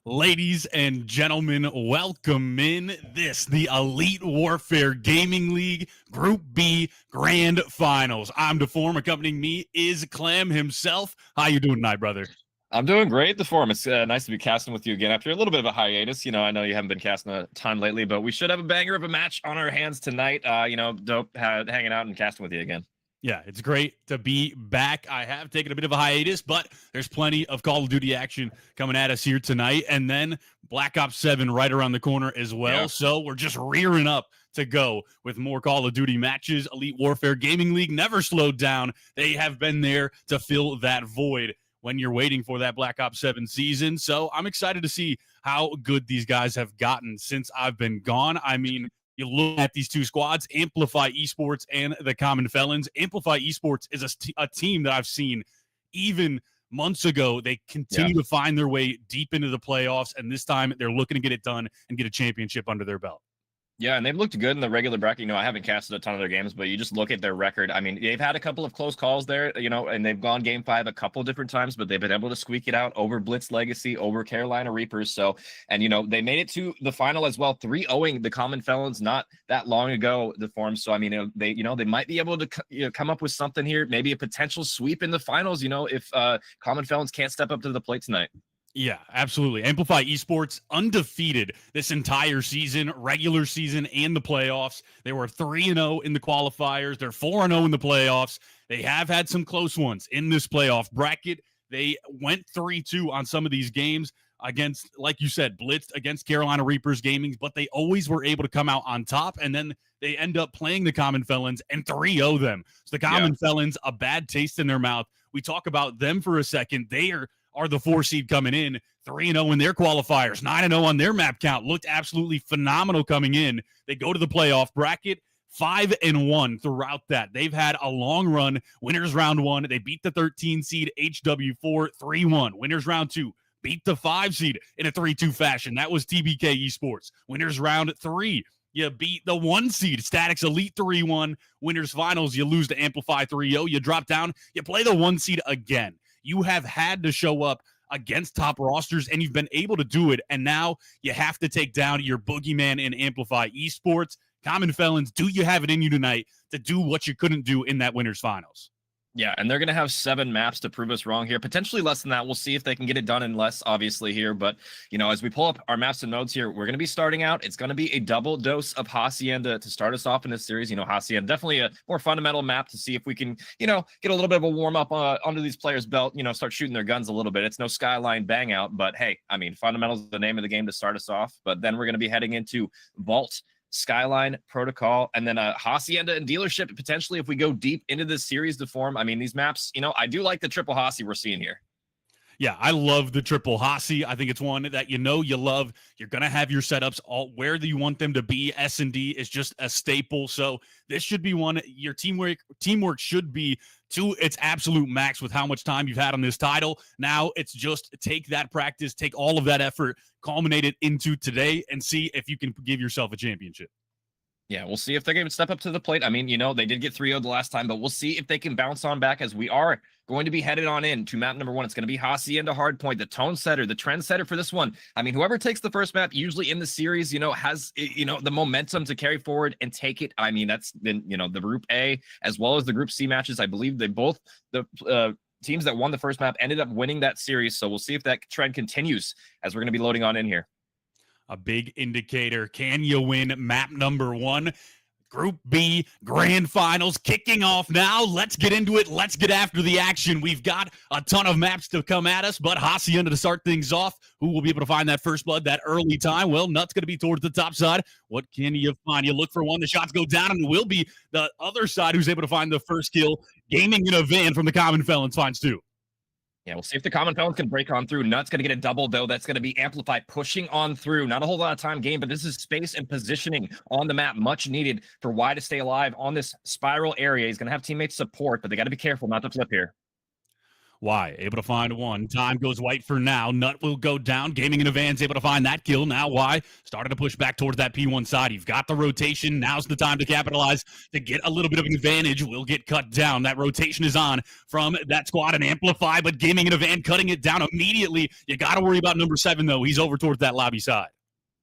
Ladies and gentlemen, welcome in the Elite Warfare Gaming League Group B Grand Finals. I'm Deform. Accompanying me is Clem himself. How you doing tonight, brother? I'm doing great, Deform. It's nice to be casting with you again after a little bit of a hiatus. I know you haven't been casting a ton lately, but we should have a banger of a match on our hands tonight. Dope hanging out and casting with you again. Yeah, it's great to be back. I have taken a bit of a hiatus, but there's plenty of Call of Duty action coming at us here tonight. And then Black Ops 7 right around the corner as well. Yeah. So we're just rearing up to go with more Call of Duty matches. Elite Warfare Gaming League never slowed down. They have been there to fill that void when you're waiting for that Black Ops 7 season. So I'm excited to see how good these guys have gotten since I've been gone. I mean, you look at these two squads, Amplify Esports and the Common Felons. Amplify Esports is a team that I've seen even months ago. They continue to find their way deep into the playoffs, and this time they're looking to get it done and get a championship under their belt. Yeah, and they've looked good in the regular bracket. I haven't casted a ton of their games, but you just look at their record. I mean, they've had a couple of close calls there, and they've gone game 5 a couple different times, but they've been able to squeak it out over Blitz Legacy, over Carolina Reapers. So, and, they made it to the final as well, 3-0ing the Common Felons not that long ago, the form. So, I mean, they might be able to come up with something here, maybe a potential sweep in the finals, if Common Felons can't step up to the plate tonight. Yeah, absolutely. Amplify Esports undefeated this entire season, regular season and the playoffs. They were 3-0 in the qualifiers. They're 4-0 in the playoffs. They have had some close ones in this playoff bracket. They went 3-2 on some of these games, against, like you said, blitzed against Carolina Reapers Gaming, but they always were able to come out on top, and then they end up playing the Common Felons and 3-0 them. So the Common Felons, a bad taste in their mouth. We talk about them for a second. They are the 4 seed coming in, 3-0 in their qualifiers, 9-0 on their map count. Looked absolutely phenomenal coming in. They go to the playoff bracket, 5-1 throughout that. They've had a long run. Winners round 1. They beat the 13 seed HW4 3-1. Winners round 2. Beat the 5 seed in a 3-2 fashion. That was TBK Esports. Winners round 3. You beat the 1 seed, Statics Elite 3-1. Winners finals, you lose to Amplify 3-0. You drop down, you play the 1 seed again. You have had to show up against top rosters, and you've been able to do it. And now you have to take down your boogeyman in Amplify Esports. Common Felons, do you have it in you tonight to do what you couldn't do in that winners finals? Yeah, and they're going to have 7 maps to prove us wrong here. Potentially less than that. We'll see if they can get it done in less, obviously, here. But, you know, as we pull up our maps and nodes here, we're going to be starting out. It's going to be a double dose of Hacienda to start us off in this series. You know, Hacienda, definitely a more fundamental map to see if we can, you know, get a little bit of a warm-up under these players' belt, you know, start shooting their guns a little bit. It's no Skyline bang out, but, hey, I mean, fundamentals is the name of the game to start us off. But then we're going to be heading into Vault, Skyline, Protocol, and then Hacienda and Dealership, potentially, if we go deep into this series to form. I mean, these maps, you know, I do like the triple Hasi we're seeing here. Yeah, I love the triple Hasi. I think it's one that you love. You're going to have your setups all where do you want them to be. S&D is just a staple. So this should be one. Your teamwork should be to its absolute max with how much time you've had on this title. Now it's just take that practice, take all of that effort, culminate it into today, and see if you can give yourself a championship. Yeah, we'll see if they can step up to the plate. I mean, you know, they did get 3-0 the last time, but we'll see if they can bounce on back, as we are going to be headed on in to map number 1. It's going to be Hacienda Hardpoint, the tone setter, the trend setter for this one. I mean, whoever takes the first map usually in the series, you know, has, you know, the momentum to carry forward and take it. I mean, that's been, you know, the Group A as well as the Group C matches. I believe they both, the teams that won the first map ended up winning that series. So we'll see if that trend continues as we're going to be loading on in here. A big indicator. Can you win map number 1? Group B Grand Finals kicking off now. Let's get into it. Let's get after the action. We've got a ton of maps to come at us, but Hacienda to start things off. Who will be able to find that first blood, that early time? Well, Nut's going to be towards the top side. What can you find? You look for one. The shots go down, and it will be the other side who's able to find the first kill. Gaming in a van from the Common Felons finds 2. Yeah, we'll see if the Common Felons can break on through. Nut's going to get a double, though. That's going to be Amplify pushing on through. Not a whole lot of time gained, but this is space and positioning on the map. Much needed for Y to stay alive on this spiral area. He's going to have teammates support, but they got to be careful not to flip here. Y able to find 1. Time goes white for now. Nut will go down. Gaming in a van's able to find that kill. Now Y started to push back towards that P1 side. You've got the rotation. Now's the time to capitalize to get a little bit of an advantage. Will get cut down. That rotation is on from that squad and Amplify, but Gaming in a van cutting it down immediately. You got to worry about number 7, though. He's over towards that lobby side.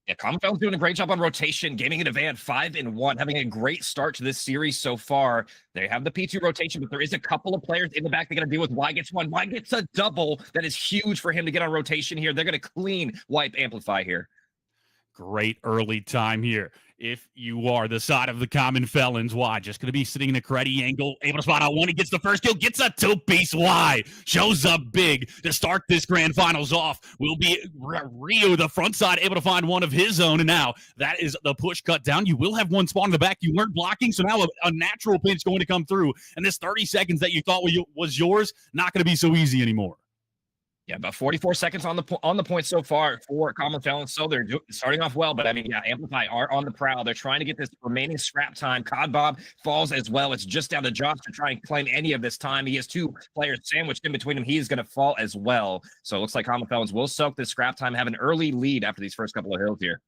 Yeah, Common Felons doing a great job on rotation, Gaming in a van 5-1, having a great start to this series so far. They have the P2 rotation, but there is a couple of players in the back they got to deal with. Y gets 1. Y gets a double. That is huge for him to get on rotation here. They're going to clean wipe Amplify here. Great early time here. If you are the side of the Common Felons, Y just going to be sitting in a cruddy angle, able to spot out 1. He gets the first kill, gets a 2-piece. Y shows up big to start this grand finals off. Will be Rio, the front side, able to find 1 of his own. And now that is the push cut down. You will have 1 spawn in the back. You weren't blocking, so now a natural pinch going to come through. And this 30 seconds that you thought was yours, not going to be so easy anymore. Yeah, about 44 seconds on the point so far for Common Felons. So they're starting off well, but I mean, yeah, Amplify are on the prowl. They're trying to get this remaining scrap time. Cod Bob falls as well. It's just down to Josh to try and claim any of this time. He has 2 players sandwiched in between him. He's going to fall as well. So it looks like Common Felons will soak this scrap time, have an early lead after these first couple of hills here.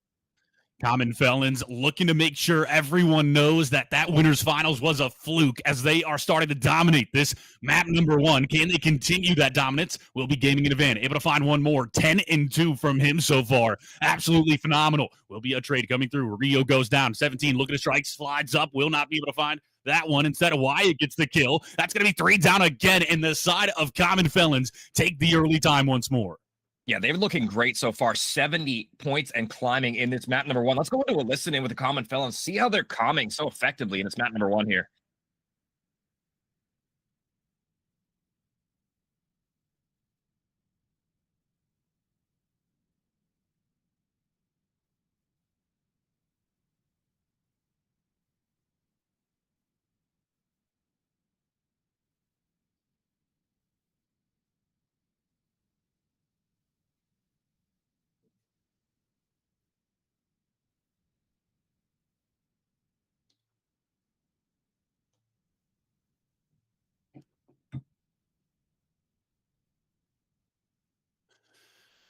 Common Felons looking to make sure everyone knows that winners finals was a fluke as they are starting to dominate this map number 1. Can they continue that dominance? Will be Gaming in a van. Able to find 1 more. 10-2 from him so far. Absolutely phenomenal. Will be a trade coming through. Rio goes down. 17 looking to strike. Slides up. Will not be able to find that one. Instead of Wyatt gets the kill. That's going to be 3 down again. And the side of Common Felons take the early time once more. Yeah, they're looking great so far. 70 points and climbing in this map number 1. Let's go into a listen-in with the Common Felons, see how they're calming so effectively in this map number 1 here.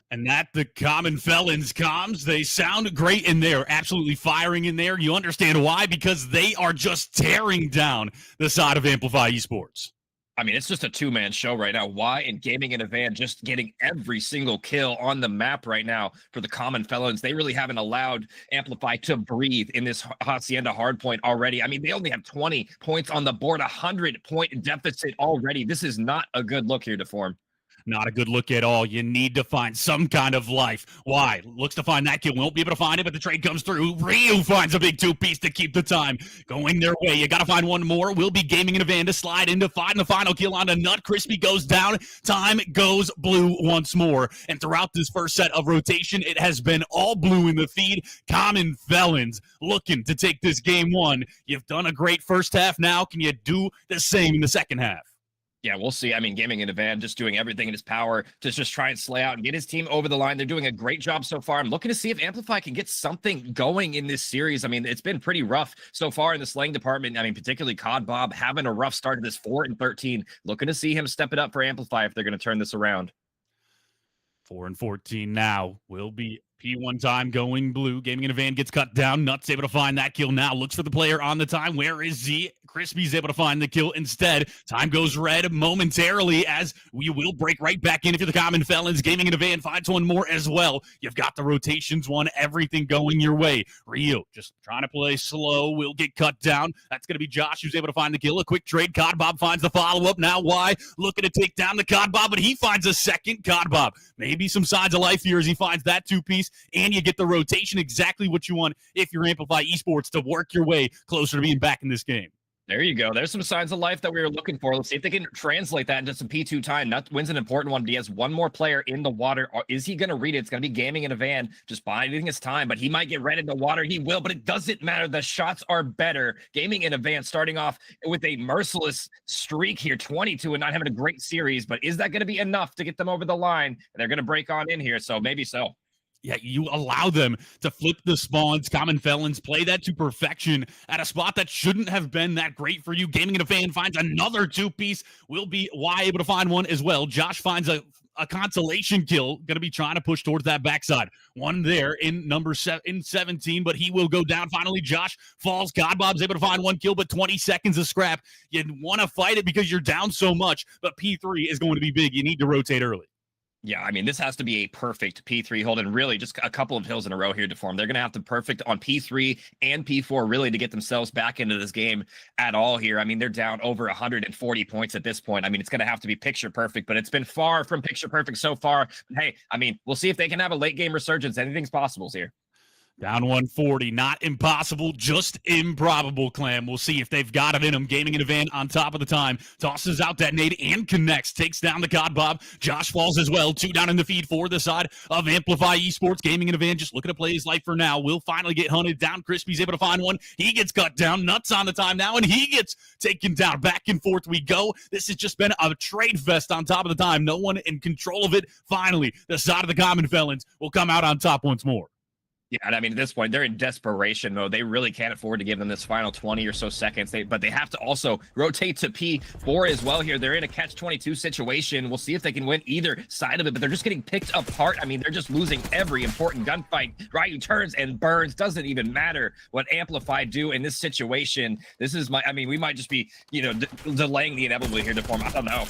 And that the Common Felons comms, they sound great in there, absolutely firing in there. You understand why? Because they are just tearing down the side of Amplify Esports. I mean, it's just a two-man show right now. Why and Gaming in a Van just getting every single kill on the map right now for the Common Felons. They really haven't allowed Amplify to breathe in this Hacienda hardpoint already. I mean, they only have 20 points on the board, 100-point deficit already. This is not a good look here to form. Not a good look at all. You need to find some kind of life. Why? Looks to find that kill. Won't be able to find it, but the trade comes through. Ryu finds a big two-piece to keep the time going their way. You got to find one more. Will be Gaming in a Van to slide into find the final kill on a Nut. Crispy goes down. Time goes blue once more. And throughout this first set of rotation, it has been all blue in the feed. Common Felons looking to take this game one. You've done a great first half. Now can you do the same in the second half? Yeah, we'll see. I mean, Gaming in a Van just doing everything in his power to just try and slay out and get his team over the line. They're doing a great job so far. I'm looking to see if Amplify can get something going in this series. I mean, it's been pretty rough so far in the slaying department. I mean, particularly COD Bob having a rough start to this 4-13. Looking to see him step it up for Amplify if they're going to turn this around. 4-14 now will be P1 time going blue. Gaming in a Van gets cut down. Nuts able to find that kill now. Looks for the player on the time. Where is Z? Crispy's able to find the kill instead. Time goes red momentarily as we will break right back in if you're the Common Felons. Gaming in a Van finds one more as well. You've got the rotations one, everything going your way. Rio just trying to play slow. Will get cut down. That's going to be Josh who's able to find the kill. A quick trade. COD Bob finds the follow-up. Now why? Looking to take down the COD Bob, but he finds a second COD Bob. Maybe some signs of life here as he finds that two-piece, and you get the rotation, exactly what you want if you're Amplify Esports to work your way closer to being back in this game. There you go. There's some signs of life that we were looking for. Let's see if they can translate that into some P2 time. Nut wins an important one, but he has one more player in the water. Or is he going to read it? It's going to be Gaming in a Van, just biding his time, but he might get red in the water. He will, but it doesn't matter. The shots are better. Gaming in a Van starting off with a merciless streak here, 22 and not having a great series, but is that going to be enough to get them over the line? They're going to break on in here, so maybe so. Yeah, you allow them to flip the spawns. Common Felons play that to perfection at a spot that shouldn't have been that great for you. Gaming in a Van finds another two-piece. Will be Y able to find one as well. Josh finds a consolation kill. Going to be trying to push towards that backside. One there in number 17, but he will go down. Finally, Josh falls. God Bob's able to find one kill, but 20 seconds of scrap. You want to fight it because you're down so much, but P3 is going to be big. You need to rotate early. Yeah, I mean, this has to be a perfect P3 hold, and really just a couple of hills in a row here to form. They're going to have to perfect on P3 and P4 really to get themselves back into this game at all here. I mean, they're down over 140 points at this point. I mean, it's going to have to be picture perfect, but it's been far from picture perfect so far. Hey, I mean, we'll see if they can have a late game resurgence. Anything's possible here. Down 140, not impossible, just improbable, Clam. We'll see if they've got it in them. Gaming in a Van on top of the time. Tosses out that nade and connects. Takes down the COD Bob. Josh falls as well. 2 down in the feed for the side of Amplify Esports. Gaming in a Van just looking to play his life for now. Will finally get hunted down. Crispy's able to find one. He gets cut down. Nuts on the time now, and he gets taken down. Back and forth we go. This has just been a trade fest on top of the time. No one in control of it. Finally, the side of the Common Felons will come out on top once more. Yeah, and I mean, at this point, they're in desperation mode. They really can't afford to give them this final 20 or so seconds. But they have to also rotate to P4 as well here. They're in a catch-22 situation. We'll see if they can win either side of it, but they're just getting picked apart. I mean, they're just losing every important gunfight. Ryu turns and burns. Doesn't even matter what Amplify do in this situation. This is I mean, we might just be, delaying the inevitable here to form. I don't know.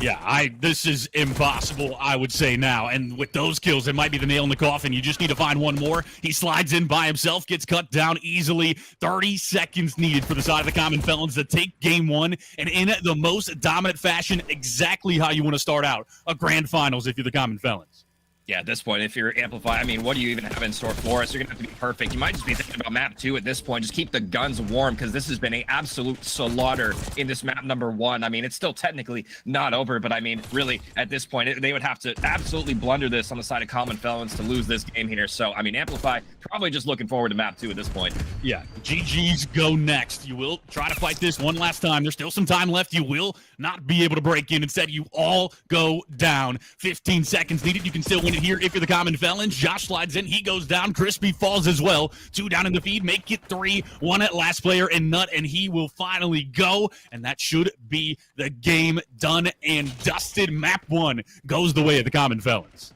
Yeah, this is impossible, I would say now. And with those kills, it might be the nail in the coffin. You just need to find one more. He slides in by himself, gets cut down easily. 30 seconds needed for the side of the Common Felons to take game one. And in the most dominant fashion, exactly how you want to start out a grand finals if you're the Common Felons. Yeah, at this point, if you're Amplify, I mean, what do you even have in store for us? You're going to have to be perfect. You might just be thinking about map 2 at this point. Just keep the guns warm because this has been an absolute slaughter in this map number 1. I mean, it's still technically not over, but I mean, really, at this point, they would have to absolutely blunder this on the side of Common Felons to lose this game here. So, I mean, Amplify probably just looking forward to map 2 at this point. Yeah, GG's go next. You will try to fight this one last time. There's still some time left. You will not be able to break in. Instead, you all go down. 15 seconds needed. You can still win it here if you're the Common Felons. Josh slides in. He goes down. Crispy falls as well. 2 down in the feed. Make it 3. 1 at last player and Nut, and he will finally go. And that should be the game done and dusted. Map 1 goes the way of the Common Felons.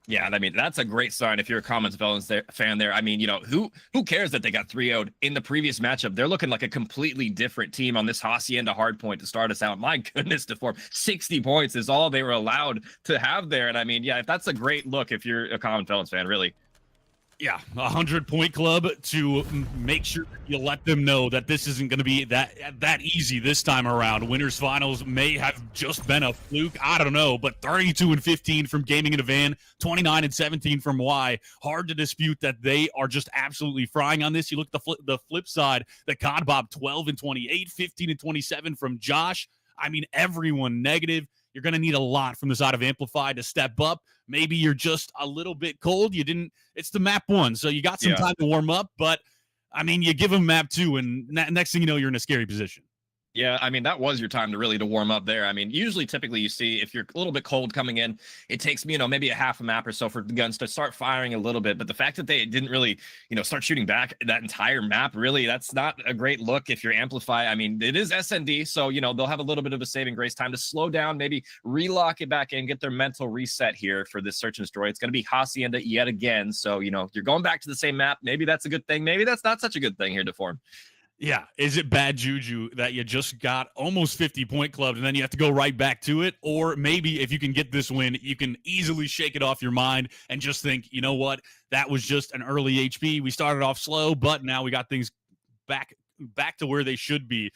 Yeah, I mean, that's a great sign if you're a Common Felons fan there. I mean, who cares that they got 3-0'd in the previous matchup? They're looking like a completely different team on this Hacienda hardpoint to start us out. My goodness, to form 60 points is all they were allowed to have there. And I mean, yeah, if that's a great look if you're a Common Felons fan, really. Yeah, 100-point club to make sure you let them know that this isn't going to be that easy this time around. Winners finals may have just been a fluke. I don't know, but 32-15 from Gaming in a Van, 29-17 from Y. Hard to dispute that they are just absolutely frying on this. You look at the flip side, the Cod Bob 12-28, 15-27 from Josh. I mean, everyone negative. You're going to need a lot from the side of Amplify to step up. Maybe you're just a little bit cold. It's the map 1, so you got some time to warm up. But, I mean, you give them map 2, and next thing you know, you're in a scary position. Yeah, I mean, that was your time to warm up there. I mean, typically you see if you're a little bit cold coming in, it takes, maybe a half a map or so for the guns to start firing a little bit. But the fact that they didn't really, start shooting back that entire map, really, that's not a great look if you're Amplify. I mean, it is SND, so, they'll have a little bit of a saving grace time to slow down, maybe relock it back in, get their mental reset here for this search and destroy. It's going to be Hacienda yet again. So, you're going back to the same map. Maybe that's a good thing. Maybe that's not such a good thing here to form. Yeah. Is it bad juju that you just got almost 50-point clubbed and then you have to go right back to it? Or maybe if you can get this win, you can easily shake it off your mind and just think, you know what? That was just an early HP. We started off slow, but now we got things back to where they should be.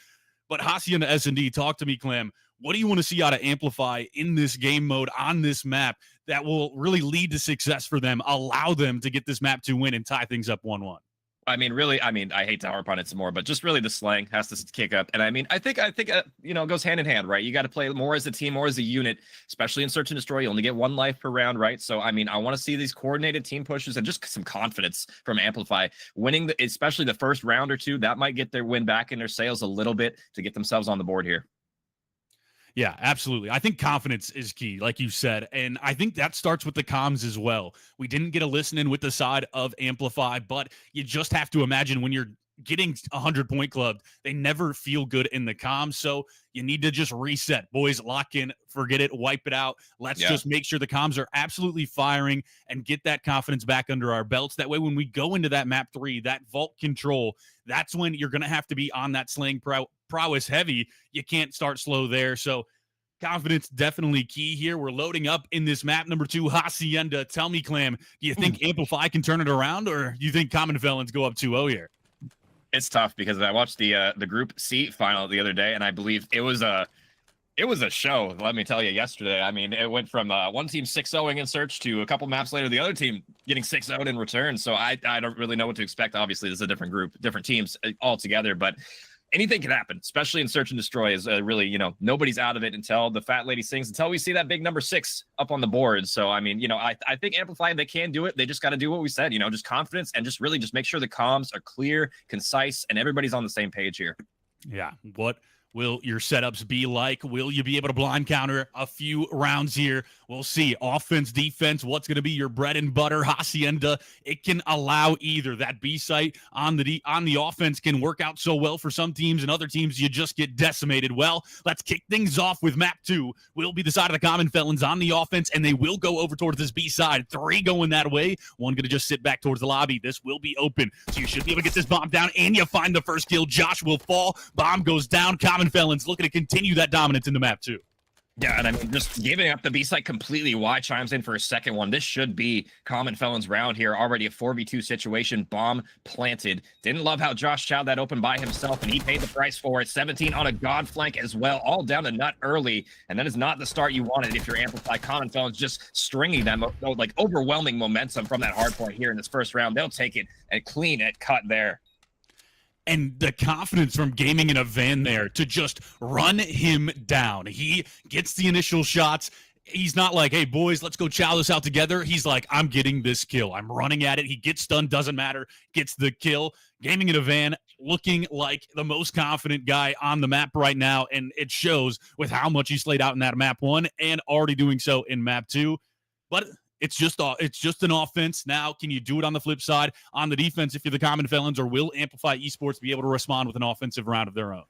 But Hacienda S&D, talk to me, Clem. What do you want to see out of Amplify in this game mode on this map that will really lead to success for them, allow them to get this map to win and tie things up 1-1? I mean, really, I hate to harp on it some more, but just really the slang has to kick up. And I mean, I think it goes hand in hand, right? You got to play more as a team, more as a unit, especially in search and destroy. You only get 1 life per round, right? So, I mean, I want to see these coordinated team pushes and just some confidence from Amplify. Winning, especially the first round or 2, that might get their win back in their sails a little bit to get themselves on the board here. Yeah, absolutely. I think confidence is key, like you said. And I think that starts with the comms as well. We didn't get a listen in with the side of Amplify, but you just have to imagine when you're getting 100-point club, they never feel good in the comms. So you need to just reset. Boys, lock in, forget it, wipe it out. Let's just make sure the comms are absolutely firing and get that confidence back under our belts. That way, when we go into that map 3, that vault control, that's when you're going to have to be on that slaying prowess heavy. You can't start slow there. So confidence definitely key here. We're loading up in this map number 2, Hacienda. Tell me, Clam, do you think Amplify can turn it around, or do you think Common Felons go up 2-0 here? It's tough because I watched the Group C final the other day, and I believe it was a show. Let me tell you, yesterday. I mean, it went from one team 6-0ing in search to a couple maps later, the other team getting 6-0'd in return. So I don't really know what to expect. Obviously, this is a different group, different teams altogether, but anything can happen, especially in search and destroy. Is really, nobody's out of it until the fat lady sings, until we see that big number 6 up on the board. So, I mean, I think Amplify, they can do it. They just got to do what we said, just confidence and just really just make sure the comms are clear, concise, and everybody's on the same page here. Yeah. What will your setups be like? Will you be able to blind counter a few rounds here? We'll see. Offense, defense, what's going to be your bread and butter? Hacienda, it can allow either. That B site on the offense can work out so well for some teams, and other teams you just get decimated. Well, let's kick things off with map 2. Will be the side of the Common Felons on the offense, and they will go over towards this B side. 3 going that way. 1 going to just sit back towards the lobby. This will be open, so you should be able to get this bomb down, and you find the first kill. Josh will fall. Bomb goes down. Common Felons looking to continue that dominance in the map 2. Yeah, and I mean, just giving up the B site completely. Y chimes in for a second one. This should be Common Felons round here. Already a 4v2 situation. Bomb planted. Didn't love how Josh chowed that open by himself, and he paid the price for it. 17 on a god flank as well. All down to nut early, and that is not the start you wanted if you're Amplify. Common Felons just stringing them, like overwhelming momentum from that hard point here in this first round. They'll take it and clean it cut there. And the confidence from Gaming in a Van there to just run him down. He gets the initial shots. He's not like, hey, boys, let's go chow this out together. He's like, I'm getting this kill. I'm running at it. He gets stunned, doesn't matter, gets the kill. Gaming in a Van looking like the most confident guy on the map right now, and it shows with how much he slayed out in that map 1 and already doing so in map 2. But it's just an offense. Now, can you do it on the flip side on the defense if you're the Common Felons, or will Amplify Esports be able to respond with an offensive round of their own?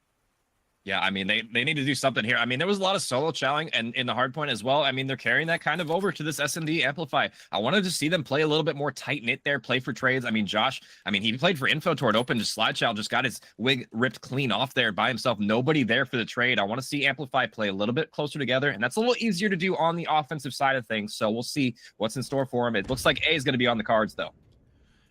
Yeah, I mean, they need to do something here. I mean, there was a lot of solo challenge and in the hard point as well. I mean, they're carrying that kind of over to this S&D Amplify. I wanted to see them play a little bit more tight-knit there, play for trades. I mean, Josh, I mean, he played for Info toward open, just slide challenge, just got his wig ripped clean off there by himself. Nobody there for the trade. I want to see Amplify play a little bit closer together, and that's a little easier to do on the offensive side of things. So we'll see what's in store for him. It looks like A is going to be on the cards, though.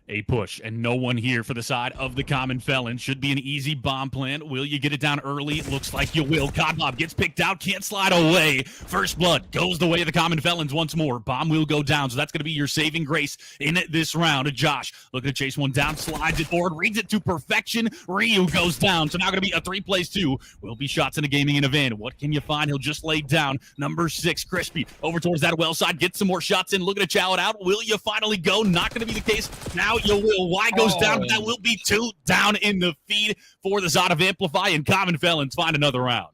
A push, and no one here for the side of the Common Felon. Should be an easy bomb plant. Will you get it down early? Looks like you will. Codbob gets picked out, can't slide away. First blood goes the way of the Common Felons once more. Bomb will go down, so that's going to be your saving grace in this round. Josh looking to chase one down, slides it forward, reads it to perfection. Ryu goes down, so now going to be a 3 plays 2. Will be shots in a gaming in a van. What can you find? He'll just lay down. Number 6, Crispy, over towards that well side. Get some more shots in. Looking to chow it out. Will you finally go? Not going to be the case. Now you will. Y goes down, but that will be 2 down in the feed for the side of Amplify, and Common Felons find another round.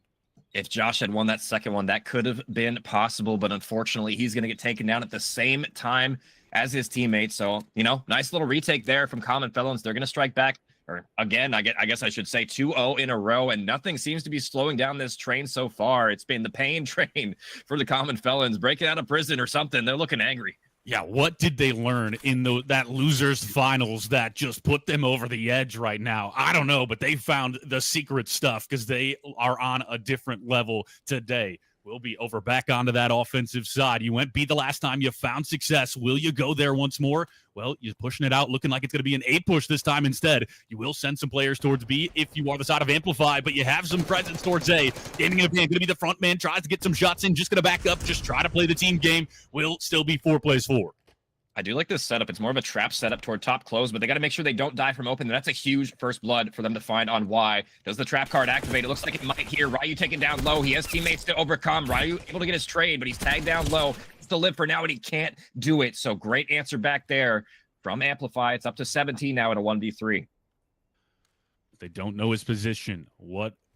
If Josh had won that second one, that could have been possible, but unfortunately, he's going to get taken down at the same time as his teammates. So, you know, nice little retake there from Common Felons. They're going to strike back, or again, I guess I should say 2-0 in a row, and nothing seems to be slowing down this train so far. It's been the pain train for the Common Felons, breaking out of prison or something. They're looking angry. Yeah, what did they learn in that losers finals that just put them over the edge right now? I don't know, but they found the secret stuff because they are on a different level today. We'll be over back onto that offensive side. You went B the last time. You found success. Will you go there once more? Well, you're pushing it out, looking like it's going to be an A push this time instead. You will send some players towards B if you are the side of Amplify, but you have some presence towards A. Gaming in a van, going to be the front man, tries to get some shots in, just going to back up, just try to play the team game. Will still be 4 plays 4. I do like this setup. It's more of a trap setup toward top close, but they got to make sure they don't die from open. That's a huge first blood for them to find on Y. Does the trap card activate? It looks like it might here. Ryu taken down low. He has teammates to overcome. Ryu able to get his trade, but he's tagged down low. It's to live for now, and he can't do it. So great answer back there from Amplify. It's up to 17 now in a 1v3. They don't know his position.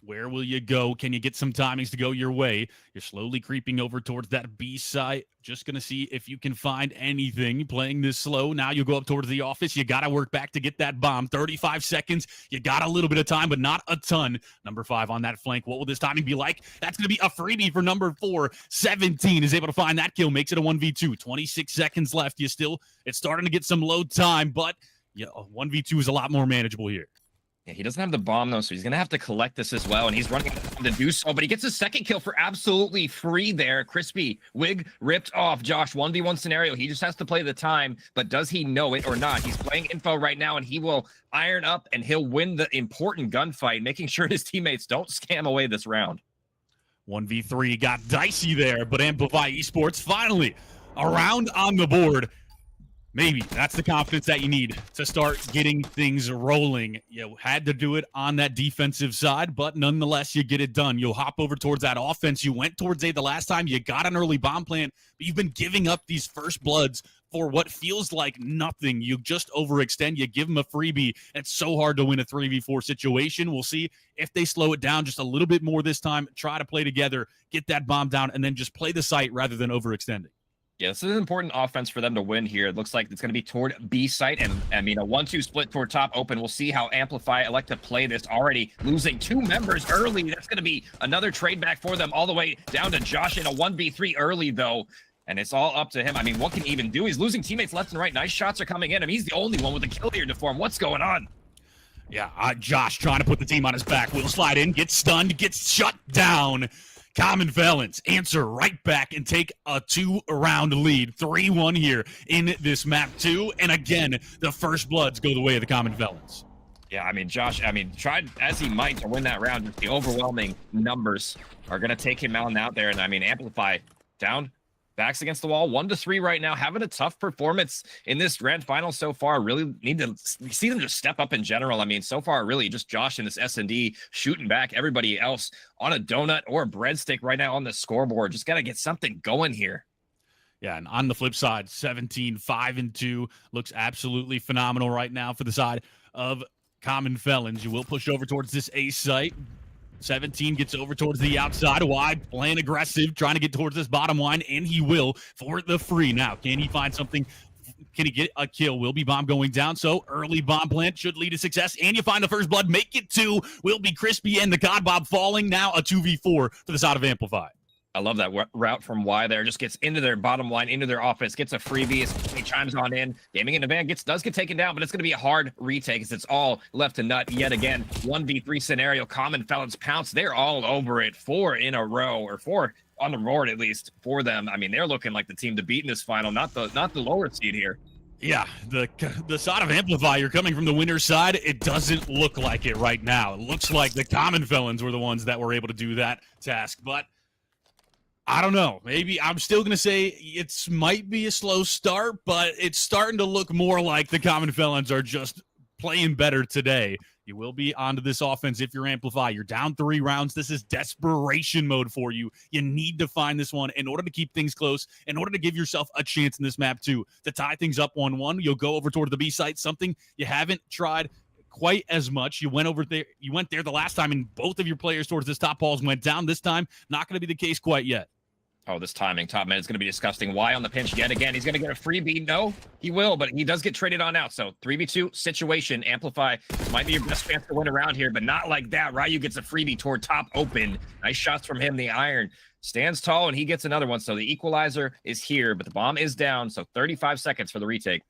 Where will you go? Can you get some timings to go your way? You're slowly creeping over towards that B site. Just going to see if you can find anything playing this slow. Now you go up towards the office. You got to work back to get that bomb. 35 seconds. You got a little bit of time, but not a ton. Number 5 on that flank. What will this timing be like? That's going to be a freebie for number 4. 17 is able to find that kill. Makes it a 1v2. 26 seconds left. It's starting to get some load time, but yeah, 1v2 is a lot more manageable here. Yeah, he doesn't have the bomb, though, so he's going to have to collect this as well, and he's running to do so, but he gets a second kill for absolutely free there. Crispy, wig ripped off. Josh, 1v1 scenario. He just has to play the time, but does he know it or not? He's playing info right now, and he will iron up, and he'll win the important gunfight, making sure his teammates don't scam away this round. 1v3 got dicey there, but Amplify Esports finally a round on the board. Maybe that's the confidence that you need to start getting things rolling. You had to do it on that defensive side, but nonetheless, you get it done. You'll hop over towards that offense. You went towards A the last time. You got an early bomb plant, but you've been giving up these first bloods for what feels like nothing. You just overextend. You give them a freebie. It's so hard to win a 3v4 situation. We'll see if they slow it down just a little bit more this time. Try to play together, get that bomb down, and then just play the site rather than overextending. Yeah, this is an important offense for them to win here. It looks like it's going to be toward B site, and I mean, a 1-2 split toward top open. We'll see how Amplify elect to play this, already losing 2 members early. That's going to be another trade back for them, all the way down to Josh in a 1v3 early, though. And it's all up to him. I mean, what can he even do? He's losing teammates left and right. Nice shots are coming in. I mean, he's the only one with a kill here to form. What's going on? Yeah, Josh trying to put the team on his back. Will slide in, gets stunned, gets shut down. Common Felons answer right back and take a 2-round lead. 3-1 here in this map 2. And again, the first bloods go the way of the Common Felons. Yeah, I mean, Josh, tried as he might to win that round. Just the overwhelming numbers are going to take him out there. And I mean, Amplify down, backs against the wall, 1-3 right now, having a tough performance in this grand final so far. Really need to see them just step up in general. I mean, so far, really just Josh and this S&D shooting back everybody else on a donut or a breadstick right now on the scoreboard. Just got to get something going here. Yeah, and on the flip side, 17, 5-2 looks absolutely phenomenal right now for the side of Common Felons. You will push over towards this A site. 17 gets over towards the outside, wide, playing aggressive, trying to get towards this bottom line, and he will for the free. Now, can he find something Can he get a kill? Will be bomb going down. So early bomb plant should lead to success. And you find the first blood. Make it 2. Will be Crispy and the God Bob falling. Now a 2v4 for the side of Amplify. I love that route from Y there. Just gets into their bottom line, into their offense, gets a freebie as he chimes on in. Gaming in the van does get taken down, but it's going to be a hard retake as it's all left to nut yet again. 1v3 scenario. Common Felons pounce. They're all over it. 4 in a row, or 4 on the board at least for them. I mean, they're looking like the team to beat in this final, not the lower seed here. Yeah, the side of Amplify, you're coming from the winner's side. It doesn't look like it right now. It looks like the Common Felons were the ones that were able to do that task, but I don't know. Maybe I'm still going to say it might be a slow start, but it's starting to look more like the Common Felons are just playing better today. You will be onto this offense if you're Amplify. You're down 3 rounds. This is desperation mode for you. You need to find this one in order to keep things close, in order to give yourself a chance in this map too. To tie things up 1-1, you'll go over toward the B site, something you haven't tried quite as much. You went there the last time, and both of your players towards this top balls went down. This time, not going to be the case quite yet. Oh, this timing, top man, is going to be disgusting. Y on the pinch yet again. He's going to get a freebie. No, he will, but he does get traded on out. So 3v2 situation. Amplify might be your best chance to win around here, but not like that. Ryu gets a freebie toward top open. Nice shots from him. The iron stands tall, and he gets another one. So the equalizer is here, but the bomb is down. So 35 seconds for the retake.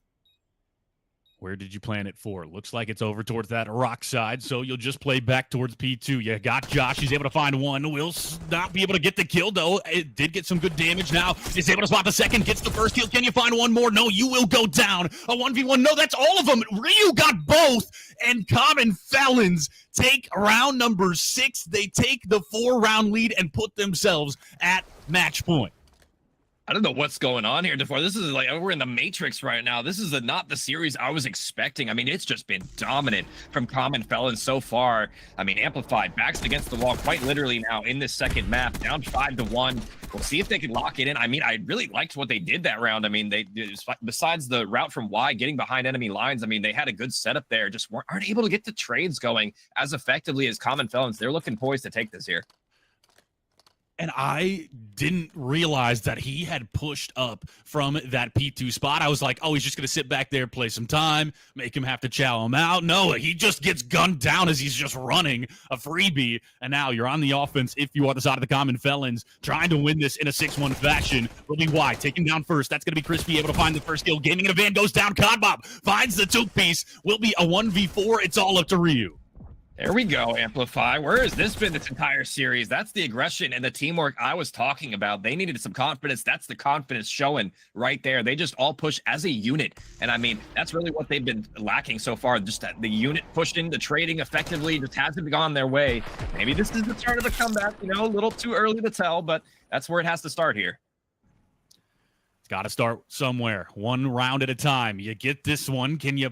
Where did you plan it for? Looks like it's over towards that rock side, so you'll just play back towards P2. You got Josh. He's able to find one. Will not be able to get the kill, though. It did get some good damage now. He's able to spot the second, gets the first kill. Can you find one more? No, you will go down. A 1v1. No, that's all of them. Ryu got both, and Common Felons take round number 6. They take the 4-round lead and put themselves at match point. I don't know what's going on here, DeFore. This is like we're in the Matrix right now. This is not the series I was expecting. I mean, it's just been dominant from Common Felons so far. I mean, Amplified backs against the wall quite literally now in this second map, down 5-1. We'll see if they can lock it in. I mean, I really liked what they did that round. I mean, they besides the route from Y getting behind enemy lines, I mean, they had a good setup there. Just aren't able to get the trades going as effectively as Common Felons. They're looking poised to take this here. And I didn't realize that he had pushed up from that P2 spot. I was like, oh, he's just going to sit back there, play some time, make him have to chow him out. No, he just gets gunned down as he's just running a freebie. And now you're on the offense if you are the side of the Common Felons, trying to win this in a 6-1 fashion. Will be Y taking down first. That's going to be Crispy, able to find the first kill. Gaming in a van goes down. Codbob finds the toque piece. Will be a 1v4. It's all up to Ryu. There we go, Amplify. Where has this been this entire series? That's the aggression and the teamwork I was talking about. They needed some confidence. That's the confidence showing right there. They just all push as a unit. And I mean, that's really what they've been lacking so far. Just that the unit pushing, the trading effectively just hasn't gone their way. Maybe this is the start of the comeback, you know, a little too early to tell, but that's where it has to start here. It's got to start somewhere, one round at a time. You get this one. Can you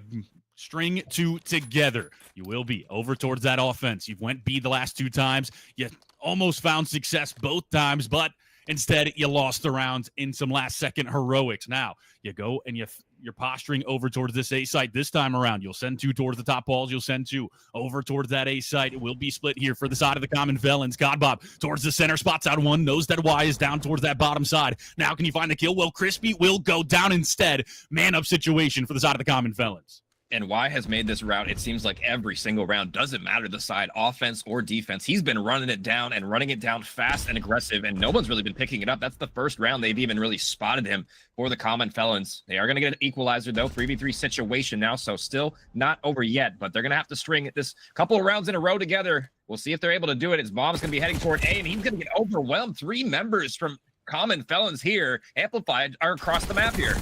string 2 together? You will be over towards that offense. You went B the last 2 times. You almost found success both times, but instead you lost the rounds in some last-second heroics. Now you go and you're posturing over towards this A site this time around. You'll send 2 towards the top balls. You'll send 2 over towards that A site. It will be split here for the side of the Common Felons. Godbob towards the center, spots out one, knows that Y is down towards that bottom side. Now can you find the kill? Well, Crispy will go down instead. Man-up situation for the side of the Common Felons. And Y has made this route, it seems like every single round, doesn't matter the side, offense or defense. He's been running it down and running it down fast and aggressive, and no one's really been picking it up. That's the first round they've even really spotted him for the Common Felons. They are going to get an equalizer, though, 3v3 situation now, so still not over yet, but they're going to have to string this couple of rounds in a row together. We'll see if they're able to do it. His mom's going to be heading toward A, and he's going to get overwhelmed. 3 members from Common Felons here, amplified, are across the map here.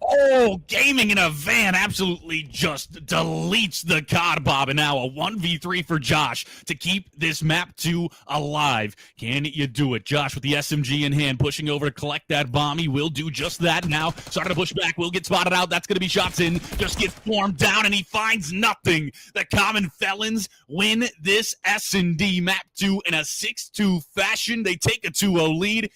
Oh, Gaming in a van absolutely just deletes the COD Bob, and now a 1v3 for Josh to keep this map 2 alive. Can you do it? Josh with the SMG in hand, pushing over to collect that bomb. He will do just that now. Starting to push back, will get spotted out. That's going to be shots in. Just gets formed down, and he finds nothing. The Common Felons win this S&D map 2 in a 6-2 fashion. They take a 2-0 lead,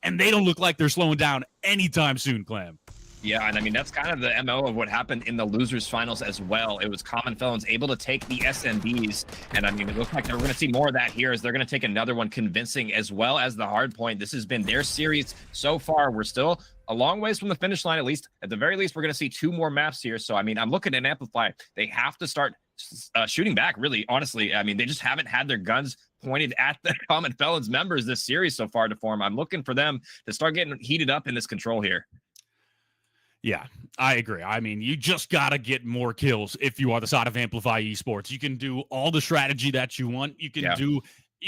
and they don't look like they're slowing down anytime soon, Clam. Yeah, and I mean, that's kind of the MO of what happened in the losers finals as well. It was Common Felons able to take the SMBs, and I mean, it looks like we're going to see more of that here as they're going to take another one convincing as well as the hard point. This has been their series so far. We're still a long ways from the finish line, at least. At the very least, we're going to see 2 more maps here. So, I mean, I'm looking at Amplify. They have to start shooting back, really, honestly. I mean, they just haven't had their guns pointed at the Common Felons members this series so far to form. I'm looking for them to start getting heated up in this control here. Yeah, I agree. I mean, you just got to get more kills if you are the side of Amplify Esports. You can do all the strategy that you want. You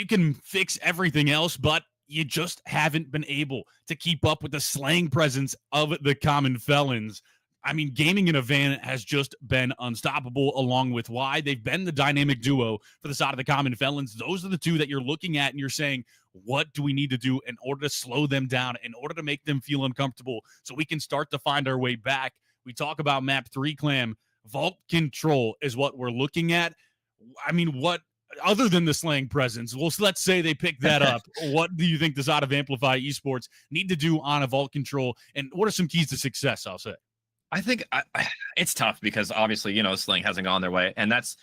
can fix everything else, but you just haven't been able to keep up with the slaying presence of the Common Felons. I mean, gaming in a van has just been unstoppable, along with why they've been the dynamic duo for the side of the Common Felons. Those are the two that you're looking at and you're saying, what do we need to do in order to slow them down, in order to make them feel uncomfortable so we can start to find our way back? We talk about map 3, Clam. Vault control is what we're looking at. I mean, what other than the slaying presence, well, let's say they pick that up. What do you think the side of Amplify Esports need to do on a vault control? And what are some keys to success, I'll say? I think it's tough because obviously, Sling hasn't gone their way. And that's,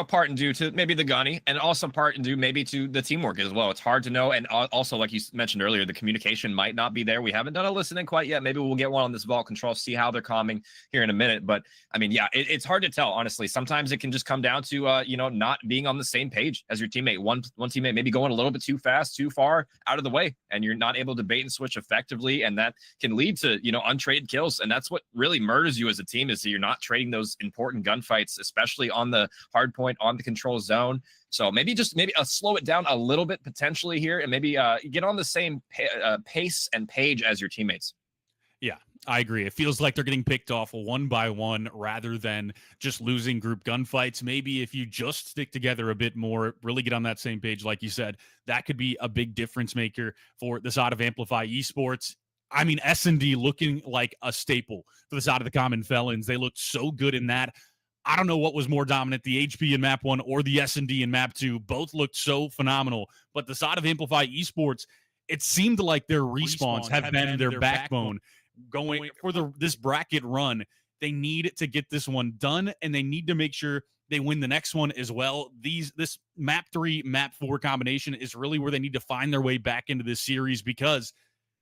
part and due to maybe the gunny and also part and due maybe to the teamwork as well. It's hard to know. And also, like you mentioned earlier, the communication might not be there. We haven't done a listening quite yet. Maybe we'll get one on this vault control, see how they're calming here in a minute. But I mean, yeah, it's hard to tell, honestly. Sometimes it can just come down to, not being on the same page as your teammate. One teammate maybe going a little bit too fast, too far out of the way, and you're not able to bait and switch effectively. And that can lead to, untraded kills. And that's what really murders you as a team is that you're not trading those important gunfights, especially on the hard point, on the control zone. So maybe slow it down a little bit potentially here, and maybe get on the same pace and page as your teammates. Yeah, I agree. It feels like they're getting picked off one by one rather than just losing group gunfights. Maybe if you just stick together a bit more, really get on that same page, like you said, that could be a big difference maker for the side of Amplify Esports. I mean, S&D looking like a staple for the side of the Common Felons. They looked so good in that. I don't know what was more dominant, the HP in map 1 or the S&D in map 2. Both looked so phenomenal. But the side of Amplify Esports, it seemed like their respawns have been their backbone going for this bracket run. They need to get this one done, and they need to make sure they win the next one as well. This map 3, map 4 combination is really where they need to find their way back into this series, because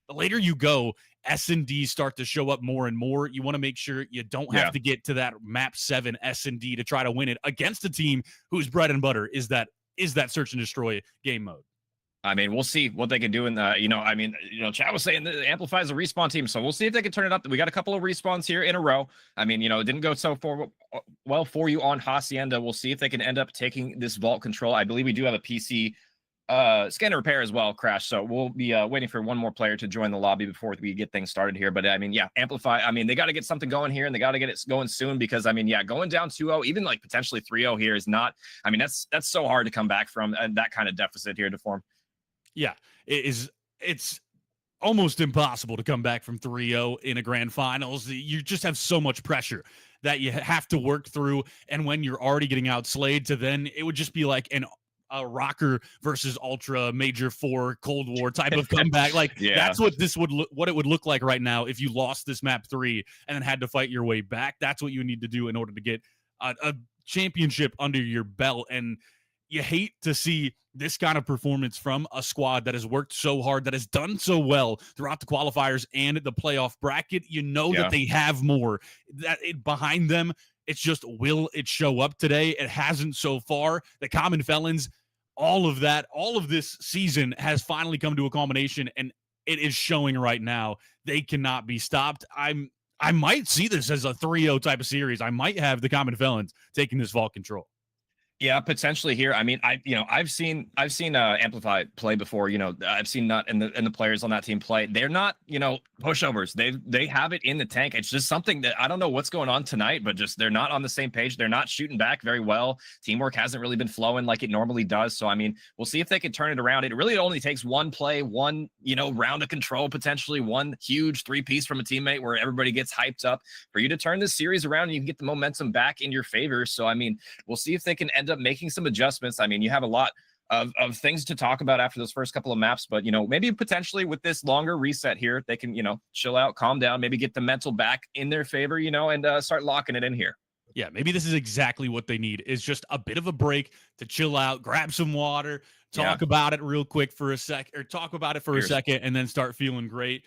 the later you go, S&D start to show up more and more. You want to make sure you don't have to get to that map 7 S&D to try to win it against a team whose bread and butter is that search and destroy game mode. I mean, we'll see what they can do in the, Chad was saying that Amplify is a respawn team, so we'll see if they can turn it up. We got a couple of respawns here in a row. I mean, it didn't go so well for you on Hacienda. We'll see if they can end up taking this vault control. I believe we do have a PC scan and repair as well, Crash. So we'll be waiting for one more player to join the lobby before we get things started here. But I mean, yeah, Amplify. I mean, they got to get something going here, and they got to get it going soon, because I mean, yeah, going down 2-0, even like potentially 3-0 here is not. I mean, that's so hard to come back from, and that kind of deficit here to form. Yeah, it's almost impossible to come back from 3-0 in a grand finals. You just have so much pressure that you have to work through, and when you're already getting outslayed, to then it would just be like a Rocker versus Ultra Major 4 Cold War type of comeback. Like that's what what it would look like right now if you lost this map 3 and then had to fight your way back. That's what you need to do in order to get a championship under your belt. And you hate to see this kind of performance from a squad that has worked so hard, that has done so well throughout the qualifiers and the playoff bracket. That they have more behind them. It's just, will it show up today? It hasn't so far. The Common Felons, all of this season has finally come to a culmination, and it is showing right now. They cannot be stopped. I might see this as a 3-0 type of series. I might have the Common Felons taking this vault control. Yeah, potentially here. I mean, I've seen Amplify play before. I've seen Nut and the players on that team play. They're not, pushovers. They have it in the tank. It's just something that I don't know what's going on tonight, but just they're not on the same page. They're not shooting back very well. Teamwork hasn't really been flowing like it normally does. So I mean, we'll see if they can turn it around. It really only takes one play, one round of control, potentially one huge 3-piece from a teammate where everybody gets hyped up for you to turn this series around, and you can get the momentum back in your favor. So I mean, we'll see if they can end up making some adjustments. I mean, you have a lot of things to talk about after those first couple of maps. But, maybe potentially with this longer reset here, they can, chill out, calm down, maybe get the mental back in their favor, and start locking it in here. Yeah, maybe this is exactly what they need, is just a bit of a break to chill out, grab some water, talk about it real quick for a sec, or talk about it for a second, and then start feeling great.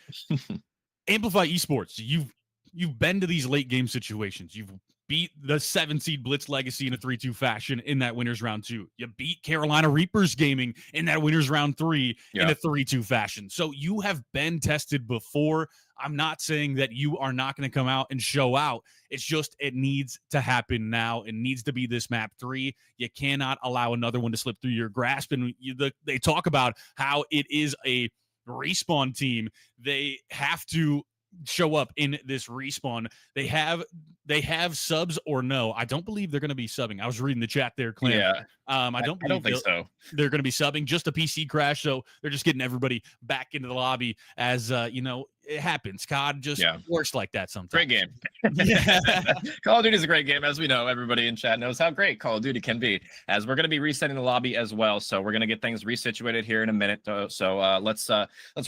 Amplify Esports, you've been to these late game situations. You've beat the 7-seed Blitz Legacy in a 3-2 fashion in that winners round 2. You beat Carolina Reapers Gaming in that winners round 3 in a 3-2 fashion. So you have been tested before. I'm not saying that you are not going to come out and show out. It's just it needs to happen now. It needs to be this map 3. You cannot allow another one to slip through your grasp. And they talk about how it is a respawn team. They have to show up in this respawn. They have subs or no? I don't believe they're going to be subbing. I was reading the chat there, Clam. Yeah. I don't think so. They're going to be subbing. Just a PC crash, so they're just getting everybody back into the lobby. As it happens. COD just works like that sometimes. Great game. Call of Duty is a great game, as we know. Everybody in chat knows how great Call of Duty can be. As we're going to be resetting the lobby as well, so we're going to get things resituated here in a minute. So let's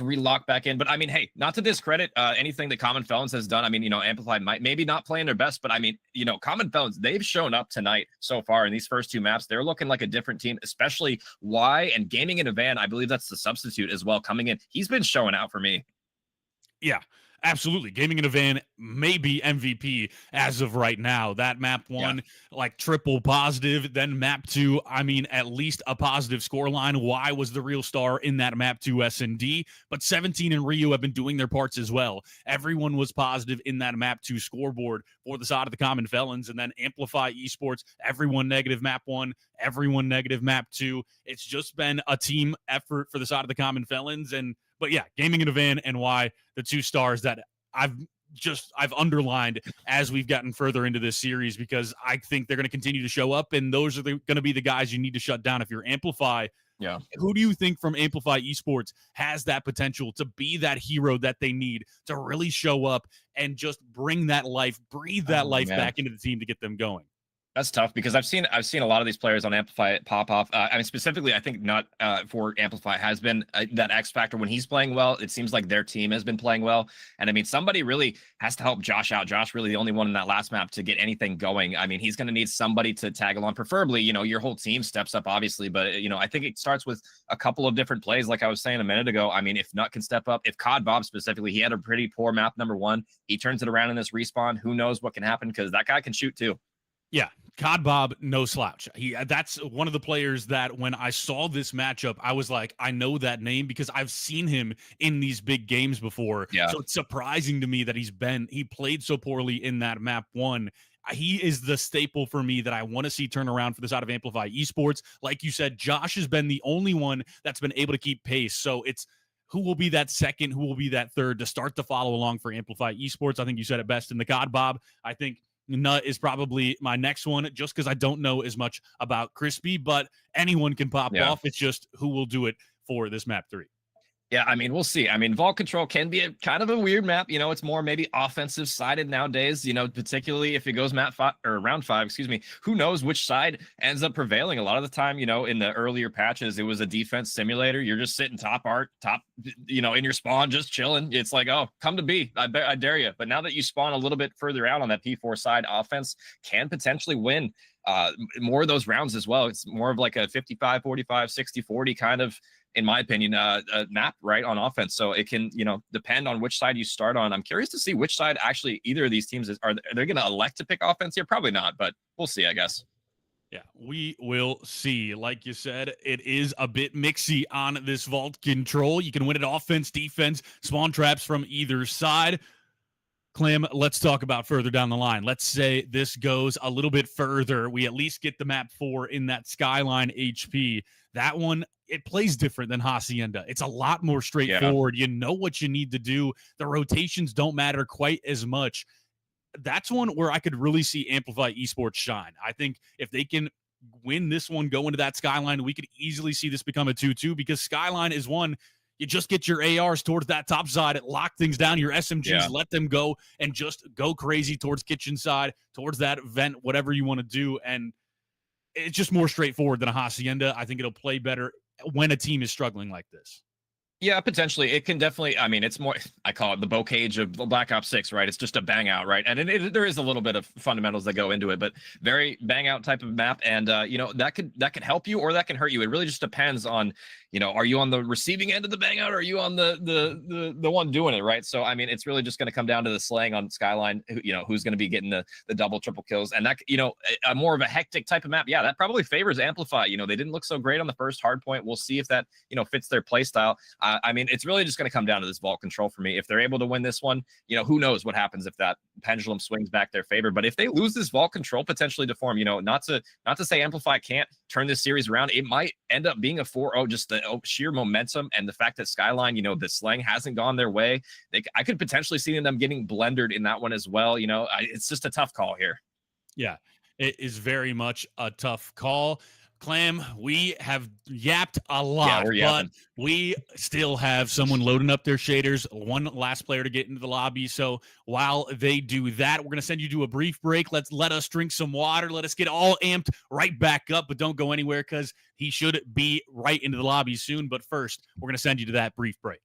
relock back in. But I mean, hey, not to discredit anything that Common Felons has done. I mean, Amplify might maybe not playing their best, but I mean, Common Felons, they've shown up tonight so far in these first 2 maps. They're looking like a different team, especially Y and Gaming in a Van. I believe that's the substitute as well coming in. He's been showing out for me. Yeah, absolutely. Gaming in a Van may be MVP as of right now. That map 1, like triple positive. Then map 2, I mean, at least a positive scoreline. Y was the real star in that map 2 S&D. But 17 and Ryu have been doing their parts as well. Everyone was positive in that map 2 scoreboard for the side of the Common Felons. And then Amplify Esports, everyone negative map 1, everyone negative map 2. It's just been a team effort for the side of the Common Felons. But yeah, Gaming in a Van and Y, the 2 stars that I've underlined as we've gotten further into this series, because I think they're going to continue to show up, and those are going to be the guys you need to shut down if you're Amplify. Yeah. Who do you think from Amplify Esports has that potential to be that hero that they need to really show up and just bring that life, breathe that life back into the team to get them going? That's tough, because I've seen a lot of these players on Amplify pop off. I mean, specifically, I think not for Amplify has been that X factor when he's playing well. It seems like their team has been playing well, and I mean, somebody really has to help Josh out. Josh really the only one in that last map to get anything going. I mean, he's going to need somebody to tag along. Preferably, your whole team steps up, obviously, but I think it starts with a couple of different plays. Like I was saying a minute ago, I mean, if Nut can step up, if COD Bob specifically, he had a pretty poor map number 1. He turns it around in this respawn. Who knows what can happen, because that guy can shoot too. Yeah, COD Bob, no slouch. That's one of the players that when I saw this matchup, I was like, I know that name because I've seen him in these big games before. Yeah. So it's surprising to me that he played so poorly in that map 1. He is the staple for me that I want to see turn around for the side of Amplify Esports. Like you said, Josh has been the only one that's been able to keep pace. So it's who will be that second, who will be that third to start to follow along for Amplify Esports. I think you said it best in the COD Bob. I think Nut is probably my next one, just because I don't know as much about Crispy, but anyone can pop off. It's just who will do it for this map 3. Yeah, I mean, we'll see. I mean, Vault Control can be a kind of a weird map. It's more maybe offensive sided nowadays, particularly if it goes map 5 or round 5, excuse me. Who knows which side ends up prevailing? A lot of the time, in the earlier patches, it was a defense simulator. You're just sitting top, in your spawn, just chilling. It's like, oh, come to B. I dare you. But now that you spawn a little bit further out on that P4 side, offense can potentially win more of those rounds as well. It's more of like a 55, 45, 60, 40 kind of, in my opinion, map right on offense. So it can, depend on which side you start on. I'm curious to see which side actually either of these teams are they going to elect to pick offense here? Probably not, but we'll see, I guess. Yeah, we will see. Like you said, it is a bit mixy on this Vault Control. You can win it offense, defense, spawn traps from either side. Clem, let's talk about further down the line. Let's say this goes a little bit further. We at least get the map 4 in that Skyline HP. That one, it plays different than Hacienda. It's a lot more straightforward. You know what you need to do. The rotations don't matter quite as much. That's one where I could really see Amplify Esports shine. I think if they can win this one, go into that Skyline, we could easily see this become a 2-2, because Skyline is one, you just get your ARs towards that top side, lock things down, your SMGs, let them go, and just go crazy towards kitchen side, towards that vent, whatever you want to do. And it's just more straightforward than a Hacienda. I think it'll play better when a team is struggling like this. Yeah, potentially. It can definitely, I mean, it's more, I call it the bocage of Black Ops 6, right? It's just a bang out, right? And there is a little bit of fundamentals that go into it, but very bang out type of map. And, that could help you or that can hurt you. It really just depends on, are you on the receiving end of the bang out or are you on the one doing it, right? So, I mean, it's really just going to come down to the slaying on Skyline, who's going to be getting the double, triple kills. And that, a more of a hectic type of map. Yeah, that probably favors Amplify. They didn't look so great on the first hard point. We'll see if that, fits their play style. I mean, it's really just going to come down to this vault control for me. If they're able to win this one, who knows what happens if that pendulum swings back their favor. But if they lose this vault control potentially to form, not to say Amplify can't turn this series around. It might end up being a 4-0, just the sheer momentum and the fact that Skyline, the slang hasn't gone their way. I could potentially see them getting blendered in that one as well. It's just a tough call here. Yeah, it is very much a tough call. Clam, we have yapped a lot, but we still have someone loading up their shaders, one last player to get into the lobby. So while they do that, we're going to send you to a brief break. Let us drink some water. Let us get all amped right back up, but don't go anywhere because he should be right into the lobby soon. But first, we're going to send you to that brief break.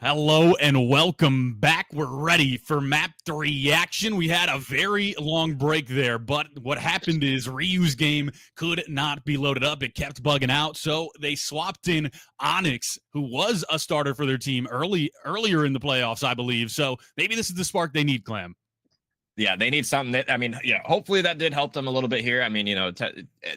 Hello and welcome back. We're ready for Map 3 action. We had a very long break there, but what happened is Ryu's game could not be loaded up. It kept bugging out, so they swapped in Onyx, who was a starter for their team earlier in the playoffs, I believe. So maybe this is the spark they need, Clam. Yeah, they need something that, hopefully that did help them a little bit here.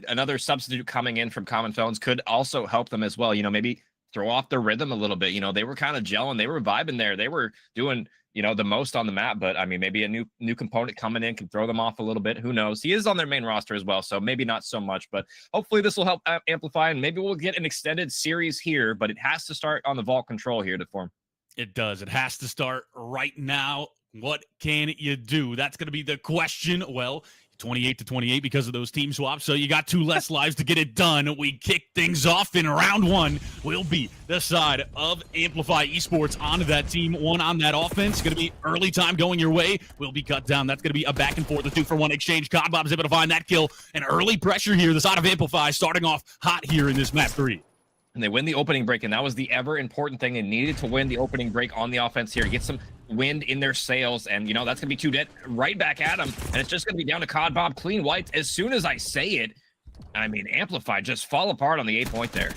Another substitute coming in from Common Felons could also help them as well. Maybe throw off the rhythm a little bit. They were kind of gelling. They were vibing there. They were doing, the most on the map. But, maybe a new component coming in can throw them off a little bit. Who knows? He is on their main roster as well, so maybe not so much. But hopefully this will help Amplify, and maybe we'll get an extended series here. But it has to start on the vault control here to form. It does. It has to start right now. What can you do? That's going to be the question. Well, 28-28 because of those team swaps, so you got 2 less lives to get it done. We kick things off in round 1. Will be the side of Amplify Esports on that team 1 on that offense. Going to be early time going your way. Will be cut down. That's going to be a back and forth, a 2-for-1 exchange. Codbob's able to find that kill. And early pressure here. The side of Amplify starting off hot here in this map 3. And they win the opening break, and that was the ever important thing. They needed to win the opening break on the offense here to get some wind in their sails, and that's going to be 2 dead right back at them, and it's just going to be down to Codbob. Clean wipes as soon as I say it. Amplify just fall apart on the 8-point there.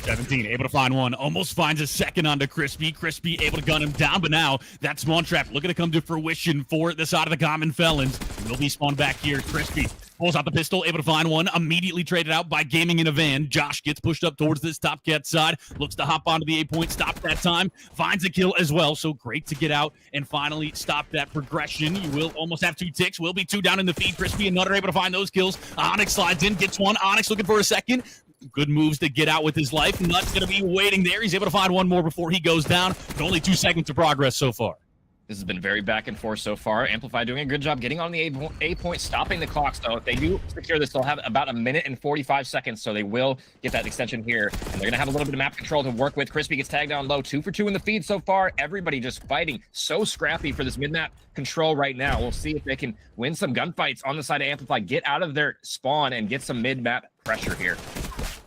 17, able to find one, almost finds a second onto Crispy. Crispy able to gun him down, but now that spawn trap looking to come to fruition for the side of the Common Felons. Will be spawned back here. Crispy pulls out the pistol, able to find one, immediately traded out by Gaming in a van. Josh gets pushed up towards this top cat side, looks to hop onto the 8-point, stop that time, finds a kill as well, so great to get out and finally stop that progression. You will almost have 2 ticks, will be 2 down in the feed. Crispy and Nutter able to find those kills. Onyx slides in, gets one. Onyx looking for a second. Good moves to get out with his life. Nut's going to be waiting there. He's able to find one more before he goes down, but only 2 seconds of progress so far. This has been very back and forth so far. Amplify doing a good job getting on the 8-point, stopping the clock. So if they do secure this, they'll have about 1 minute and 45 seconds. So they will get that extension here. And they're going to have a little bit of map control to work with. Crispy gets tagged down low. 2 for 2 in the feed so far. Everybody just fighting so scrappy for this mid-map control right now. We'll see if they can win some gunfights on the side of Amplify, get out of their spawn, and get some mid-map pressure here.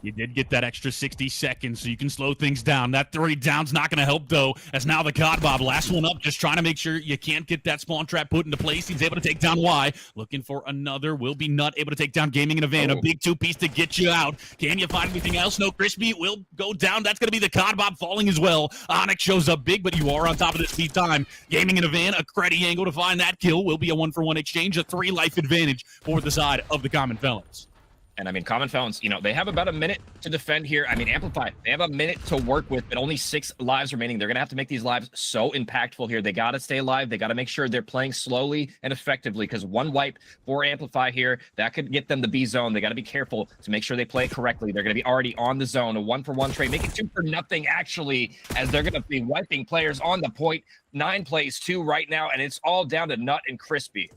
You did get that extra 60 seconds, so you can slow things down. That 3 down's not going to help, though, as now the Codbob, last one up, just trying to make sure you can't get that spawn trap put into place. He's able to take down Y. Looking for another. Will be Nut able to take down Gaming in a van. A big 2-piece to get you out. Can you find anything else? No. Crispy will go down. That's going to be the Codbob falling as well. Onyx shows up big, but you are on top of this speed time. Gaming in a van, a cruddy angle to find that kill. Will be a 1-for-1 exchange, a 3 life advantage for the side of the Common Felons. And Common Felons, they have about 1 minute to defend here. Amplify, they have 1 minute to work with, but only 6 lives remaining. They're going to have to make these lives so impactful here. They got to stay alive. They got to make sure they're playing slowly and effectively, because 1 wipe for Amplify here, that could get them the B zone. They got to be careful to make sure they play it correctly. They're going to be already on the zone, a 1-for-1 trade, make it 2-for-0 actually, as they're going to be wiping players on the point. 9 plays 2 right now, and it's all down to Nut and Crispy.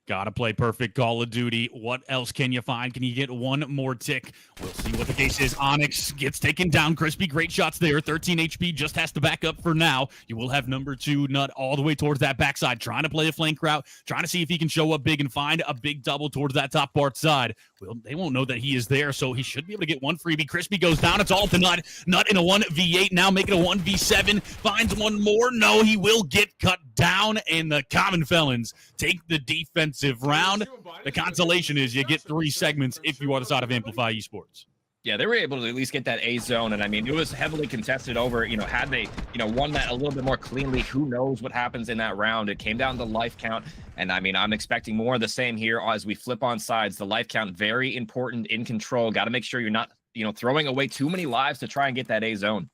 Gotta play perfect Call of Duty. What else can you find? Can you get 1 more tick? We'll see what the case is. Onyx gets taken down. Crispy, great shots there. 13 HP, just has to back up for now. You will have number 2, Nut, all the way towards that backside, trying to play a flank route, trying to see if he can show up big and find a big double towards that top part side. Well, they won't know that he is there, so he should be able to get 1 freebie. Crispy goes down. It's all to Nut. Nut in a 1v8, now make it a 1v7. Finds 1 more. No, he will get cut down, and the Common Felons take the defensive round. The consolation is you get 3 segments if you are the side of Amplify Esports. Yeah, they were able to at least get that A zone, and it was heavily contested over. Had they, won that a little bit more cleanly, who knows what happens in that round. It came down to life count, and I'm expecting more of the same here as we flip on sides. The life count, very important in control. Got to make sure you're not, throwing away too many lives to try and get that A zone.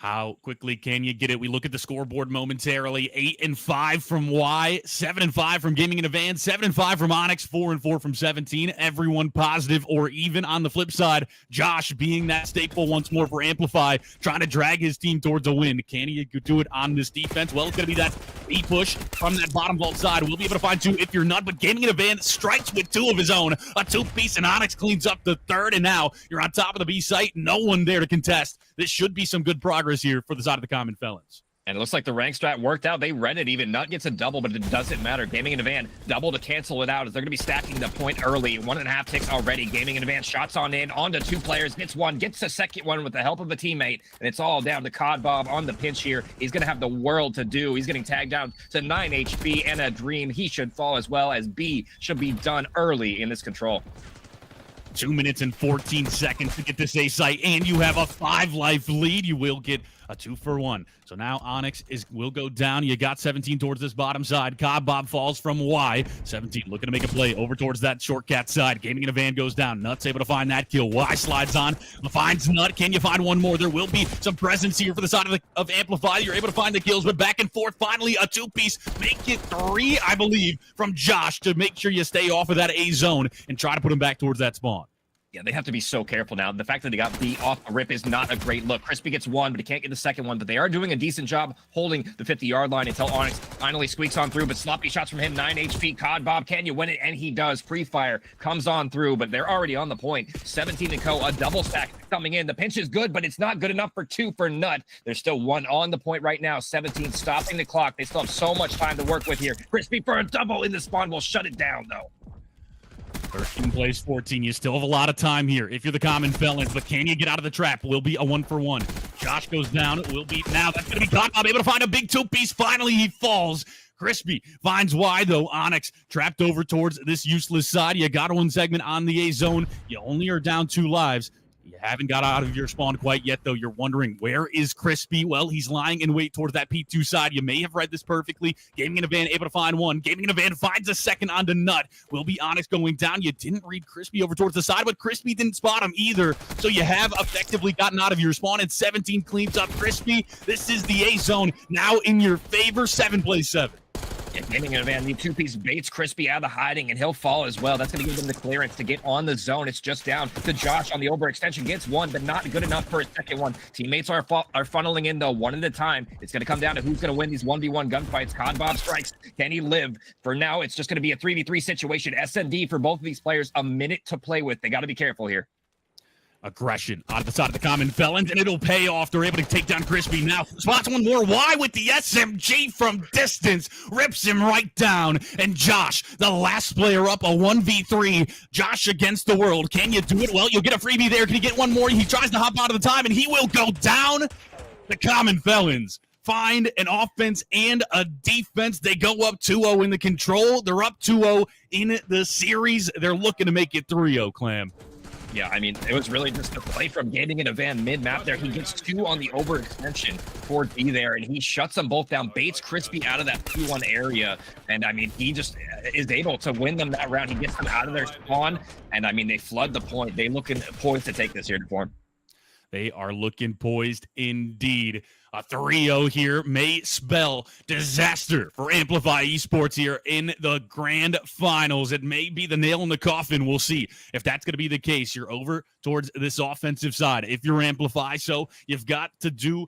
How quickly can you get it? We look at the scoreboard momentarily. 8-5 from Y, 7-5 from Gaming in a Van, 7-5 from Onyx, 4-4 from 17. Everyone positive or even. On the flip side, Josh being that staple once more for Amplify, trying to drag his team towards a win. Can he do it on this defense? Well, it's going to be that B push from that bottom vault side. We'll be able to find 2 if you're not, but Gaming in a Van strikes with 2 of his own. A 2-piece, and Onyx cleans up the 3rd, and now you're on top of the B site. No one there to contest. This should be some good progress here for the side of the Common Felons. And it looks like the rank strat worked out. They read it even. Nut gets a double, but it doesn't matter. Gaming in Van double to cancel it out as they're going to be stacking the point early. 1.5 ticks already. Gaming in Van shots onto 2 players. Gets one, gets a second one with the help of a teammate. And it's all down to Cod Bob on the pinch here. He's going to have the world to do. He's getting tagged down to 9 HP and a dream. He should fall as well as B should be done early in this control. 2 minutes and 14 seconds to get this A site, and you have a 5-life lead. You will get a 2-for-1. So now Onyx will go down. You got 17 towards this bottom side. Cod Bob falls from Y. 17 looking to make a play over towards that short cat side. Gaming in a Van goes down. Nut's able to find that kill. Y slides on, finds Nut. Can you find one more? There will be some presence here for the side of Amplify. You're able to find the kills, but back and forth. Finally, a 2-piece. Make it 3, I believe, from Josh to make sure you stay off of that A zone and try to put him back towards that spawn. Yeah, they have to be so careful now. The fact that they got B off the rip is not a great look. Crispy gets one, but he can't get the second one. But they are doing a decent job holding the 50-yard line until Onyx finally squeaks on through. But sloppy shots from him, 9 HP. Cod Bob, can you win it? And he does. Free fire comes on through, but they're already on the point. 17 to go, a double stack coming in. The pinch is good, but it's not good enough for 2 for Nut. There's still 1 on the point right now. 17 stopping the clock. They still have so much time to work with here. Crispy for a double in the spawn will shut it down, though. 13 plays 14. You still have a lot of time here if you're the common Felons, but can you get out of the trap? Will be a 1-for-1. Josh goes down. Will be now. That's going to be Cod Bob able to find a big 2-piece. Finally, he falls. Crispy finds Y, though. Onyx trapped over towards this useless side. You got 1 segment on the A zone. You only are down 2 lives. You haven't got out of your spawn quite yet, though. You're wondering, where is Crispy? Well, he's lying in wait towards that P2 side. You may have read this perfectly. Gaming in a Van able to find 1. Gaming in a Van finds a second onto Nut. Will be Onyx going down. You didn't read Crispy over towards the side, but Crispy didn't spot him either. So you have effectively gotten out of your spawn, and 17 cleans up Crispy. This is the A zone now in your favor. 7 plays 7. Yeah, Gaming in a Van, the 2-piece baits Crispy out of hiding, and he'll fall as well. That's going to give them the clearance to get on the zone. It's just down to Josh on the overextension. Gets 1, but not good enough for a second one. Teammates are funneling in, though, 1 at a time. It's going to come down to who's going to win these 1v1 gunfights. Cod Bob strikes. Can he live? For now, it's just going to be a 3v3 situation. SND for both of these players, a minute to play with. They got to be careful here. Aggression on the side of the common Felons, and it'll pay off. They're able to take down Crispy now. Spots 1 more. Y with the SMG from distance. Rips him right down. And Josh, the last player up, a 1v3. Josh against the world. Can you do it? Well, you'll get a freebie there. Can you get 1 more? He tries to hop out of the time, and he will go down. The common Felons find an offense and a defense. They go up 2-0 in the control. They're up 2-0 in the series. They're looking to make it 3-0, Clam. Yeah, I mean, it was really just a play from Gaming in a Van mid-map there. He gets 2 on the overextension for D there, and he shuts them both down, baits Crispy out of that P1 area, and, I mean, he just is able to win them that round. He gets them out of their spawn, and, I mean, they flood the point. They looking poised to take this here, Deform. They are looking poised indeed. A 3-0 here may spell disaster for Amplify Esports here in the grand finals. It may be the nail in the coffin. We'll see if that's going to be the case. You're over towards this offensive side. If you're Amplify, so you've got to do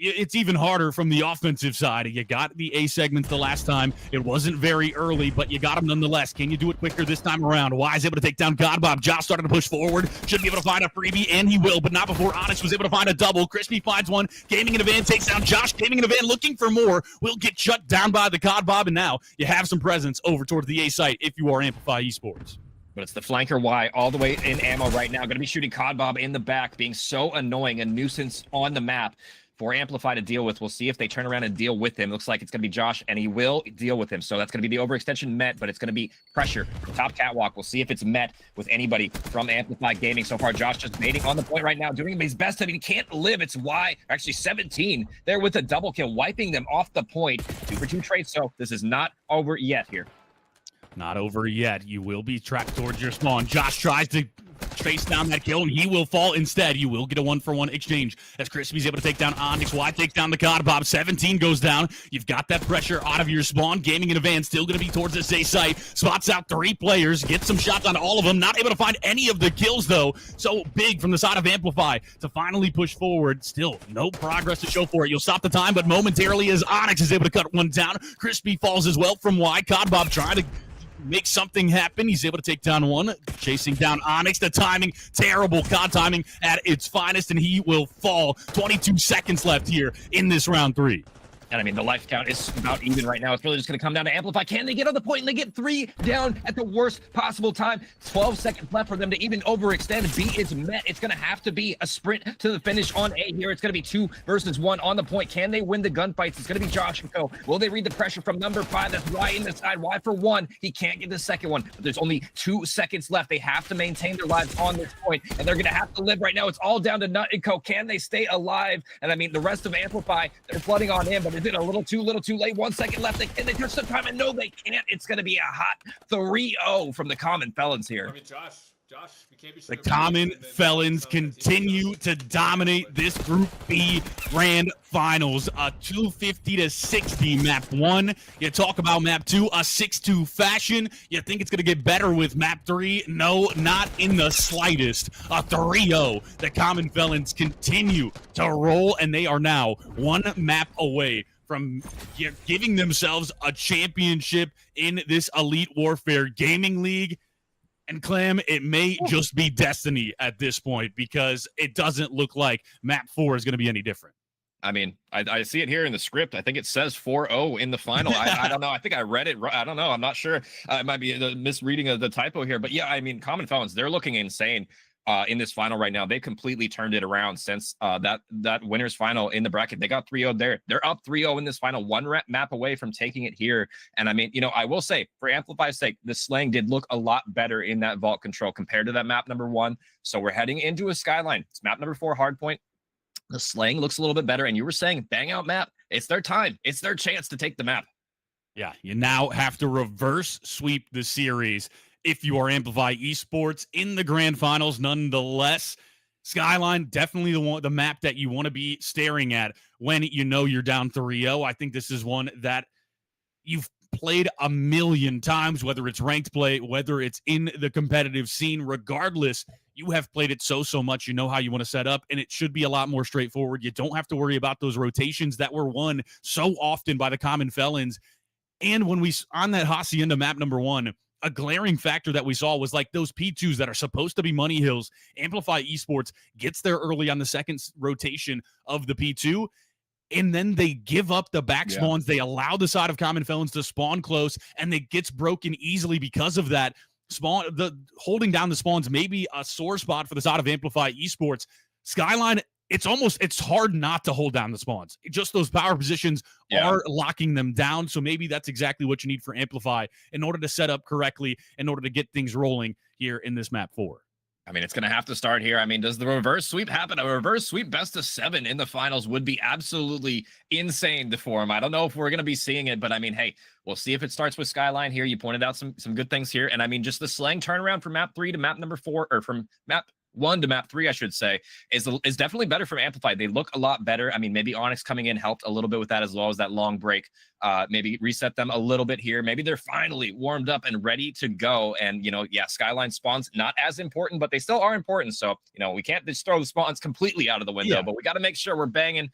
it's even harder from the offensive side. You got the A segments the last time. It wasn't very early, but you got them nonetheless. Can you do it quicker this time around? Y is able to take down Cod Bob. Josh started to push forward. Should be able to find a freebie, and he will, but not before Onyx was able to find a double. Crispy finds 1. Gaming in a Van takes down Josh. Gaming in a Van looking for more. Will get shut down by the Cod Bob, and now you have some presence over towards the A site if you are Amplify Esports. But it's the flanker Y all the way in ammo right now. Going to be shooting Cod Bob in the back, being so annoying, a nuisance on the map for Amplify to deal with. We'll see if they turn around and deal with him. Looks like it's going to be Josh, and he will deal with him. So that's going to be the overextension met, but it's going to be pressure. The top catwalk. We'll see if it's met with anybody from Amplify Gaming. So far, Josh just baiting on the point right now, doing his best. I mean, he can't live. It's Y, actually 17 there with a double kill, wiping them off the point. 2 for 2 trades. So this is not over yet here. Not over yet. You will be trapped towards your spawn. Josh tries to chase down that kill, and he will fall instead. You will get a 1-for-1 exchange as Crispy's able to take down Onyx. Y takes down the Cod Bob. 17 goes down. You've got that pressure out of your spawn. Gaming in a Van still going to be towards this A site. Spots out 3 players. Gets some shots on all of them. Not able to find any of the kills, though. So big from the side of Amplify to finally push forward. Still no progress to show for it. You'll stop the time, but momentarily as Onyx is able to cut 1 down. Crispy falls as well from Y. Cod Bob trying to make something happen. He's able to take down 1, chasing down Onyx. The timing, terrible COD timing at its finest, and he will fall. 22 seconds left here in this round 3. And I mean, the life count is about even right now. It's really just going to come down to Amplify. Can they get on the point? And they get 3 down at the worst possible time. 12 seconds left for them to even overextend. B is met. It's going to have to be a sprint to the finish on A here. It's going to be 2 versus 1 on the point. Can they win the gunfights? It's going to be Josh and Co. Will they read the pressure from number 5? That's Y in the side. Y for 1. He can't get the second one. But there's only 2 seconds left. They have to maintain their lives on this point, and they're going to have to live right now. It's all down to Nut and Co. Can they stay alive? And I mean, the rest of Amplify, they're flooding on in, but is it a little too late? 1 second left. Can they touch some time? And no, they can't. It's going to be a hot 3-0 from the Common Felons here. I mean, Josh, we can't be the Common Felons continue to dominate this Group B Grand Finals. A 250-60 map 1. You talk about map 2, a 6-2 fashion. You think it's going to get better with map 3? No, not in the slightest. A 3-0. The Common Felons continue to roll, and they are now 1 map away from giving themselves a championship in this Elite Warfare Gaming League. And Clam, it may just be destiny at this point, because it doesn't look like map 4 is going to be any different. I mean, I see it here in the script. I think it says 4-0 in the final. I don't know. I think I read it. I don't know. I'm not sure. It might be the misreading of the typo here. But yeah, I mean, Common Felons, they're looking insane in this final right now. They completely turned it around since that winners final in the bracket. They got 3-0 there. They're up 3-0 in this final, 1 map away from taking it here. And I mean, you know, I will say, for Amplify's sake, the Slang did look a lot better in that vault control compared to that map number 1. So we're heading into a Skyline. It's map number 4, Hardpoint. The Slang looks a little bit better. And you were saying, bang out map. It's their time. It's their chance to take the map. Yeah, you now have to reverse sweep the series if you are Amplify Esports in the grand finals. Nonetheless, Skyline, definitely the map that you want to be staring at when you know you're down 3-0. I think this is one that you've played a million times, whether it's ranked play, whether it's in the competitive scene. Regardless, you have played it so much. You know how you want to set up, and it should be a lot more straightforward. You don't have to worry about those rotations that were won so often by the Common Felons. And when we on that Hacienda map number 1, a glaring factor that we saw was like those P2s that are supposed to be money hills. Amplify Esports gets there early on the second rotation of the P2, and then they give up the back spawns. They allow the side of Common Felons to spawn close, and it gets broken easily because of that. The holding down the spawns may be a sore spot for the side of Amplify Esports. Skyline, it's hard not to hold down the spawns. Just those power positions are locking them down. So maybe that's exactly what you need for Amplify in order to set up correctly, in order to get things rolling here in this map 4. I mean, it's going to have to start here. I mean, does the reverse sweep happen? A reverse sweep best of 7 in the finals would be absolutely insane to form. I don't know if we're going to be seeing it, but I mean, hey, we'll see if it starts with Skyline here. You pointed out some good things here. And I mean, just the Slang turnaround from map 3 to map number 4, or from map 1 to map 3, I should say, is definitely better from Amplify. They look a lot better. I mean, maybe Onyx coming in helped a little bit with that, as well as that long break. Maybe reset them a little bit here. Maybe they're finally warmed up and ready to go. And, you know, yeah, Skyline spawns not as important, but they still are important. So, you know, we can't just throw the spawns completely out of the window, but we got to make sure we're banging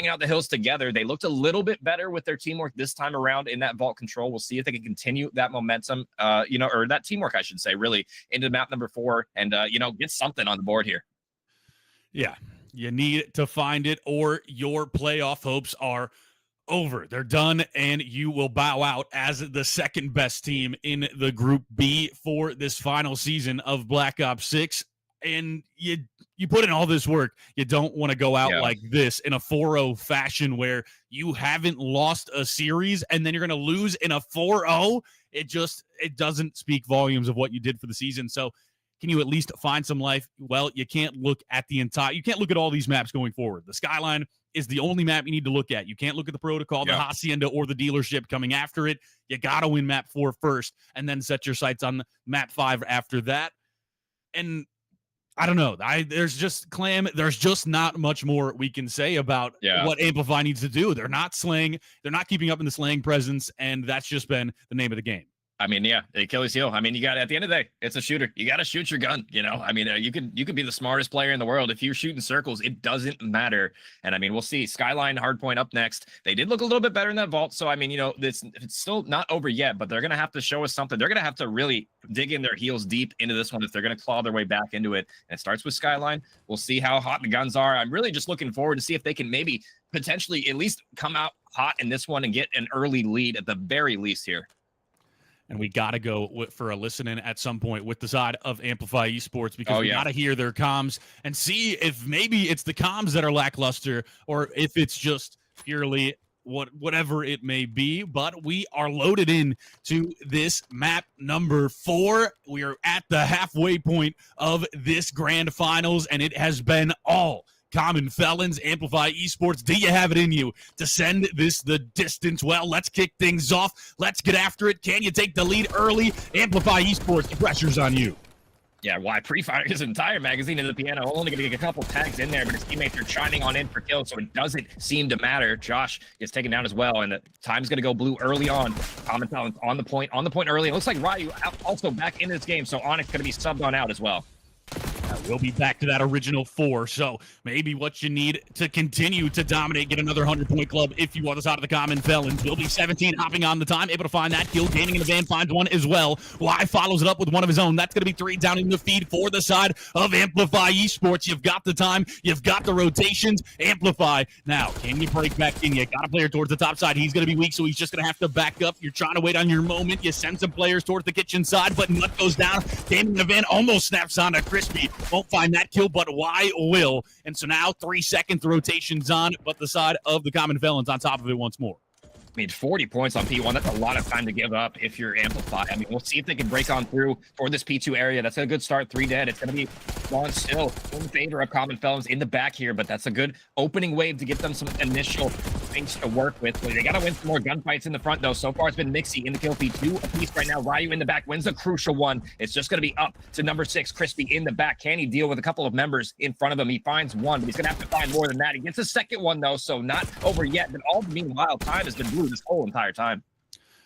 out the hills together. They looked a little bit better with their teamwork this time around in that vault control. We'll see if they can continue that momentum, you know, or that teamwork, I should say, really into map number 4, and, you know, get something on the board here. Yeah, you need to find it, or your playoff hopes are over. They're done, and you will bow out as the second best team in the Group B for this final season of Black Ops 6. And you put in all this work. You don't want to go out like this in a 4-0 fashion where you haven't lost a series, and then you're going to lose in a 4-0. It doesn't speak volumes of what you did for the season. So can you at least find some life? Well, you can't look at you can't look at all these maps going forward. The Skyline is the only map you need to look at. You can't look at the Protocol, the Hacienda, or the dealership coming after it. You got to win map 4 first, and then set your sights on map 5 after that. And I don't know. There's just not much more we can say about what Amplify needs to do. They're not keeping up in the Slang presence, and that's just been the name of the game. I mean, yeah, Achilles heel. I mean, you got at the end of the day, it's a shooter. You got to shoot your gun. You know, I mean, you could be the smartest player in the world. If you're shooting circles, it doesn't matter. And I mean, we'll see. Skyline Hardpoint up next. They did look a little bit better in that vault. So I mean, you know, it's still not over yet, but they're gonna have to show us something. They're gonna have to really dig in their heels deep into this one if they're gonna claw their way back into it. And it starts with Skyline. We'll see how hot the guns are. I'm really just looking forward to see if they can maybe potentially at least come out hot in this one and get an early lead at the very least here. And we got to go for a listen-in at some point with the side of Amplify Esports because we got to hear their comms and see if maybe it's the comms that are lackluster or if it's just purely whatever it may be. But we are loaded in to this map number 4. We are at the halfway point of this grand finals, and it has been all Common Felons. Amplify Esports, do you have it in you to send this the distance? Well, let's kick things off. Let's get after it. Can you take the lead early? Amplify Esports, the pressure's on you. Yeah, why pre-firing his entire magazine into the piano, only going to get a couple tags in there, but his teammates are chiming on in for kills, so it doesn't seem to matter. Josh gets taken down as well, and the time's going to go blue early on. Common Felons on the point early. It looks like Ryu also back in this game, so Onyx going to be subbed on out as well. We'll be back to that original 4, so maybe what you need to continue to dominate, get another 100-point club if you are the side of the Common Felons. Will be 17 hopping on the time, able to find that kill, gaining in the van, finds one as well. Y follows it up with one of his own. That's going to be 3 down in the feed for the side of Amplify Esports. You've got the time, you've got the rotations. Amplify. Now, can you break back in? You got a player towards the top side. He's going to be weak, so he's just going to have to back up. You're trying to wait on your moment. You send some players towards the kitchen side, but Nut goes down. Gaining in the van almost snaps on to Crispy. Won't find that kill, but Y will. And so now 3 seconds, rotations on, but the side of the Common Felons on top of it once more. I mean, 40 points on P1, that's a lot of time to give up if you're Amplify. I mean, we'll see if they can break on through for this P2 area. That's a good start, 3 dead. It's going to be gone still in favor of Common Felons in the back here, but that's a good opening wave to get them some initial things to work with. They got to win some more gunfights in the front, though. So far, it's been Mixie in the kill feed, 2 apiece right now. Ryu in the back wins a crucial one. It's just going to be up to number 6, Crispy in the back. Can he deal with a couple of members in front of him? He finds one, but he's going to have to find more than that. He gets a second one, though, so not over yet. But all the meanwhile, time has been blue this whole entire time.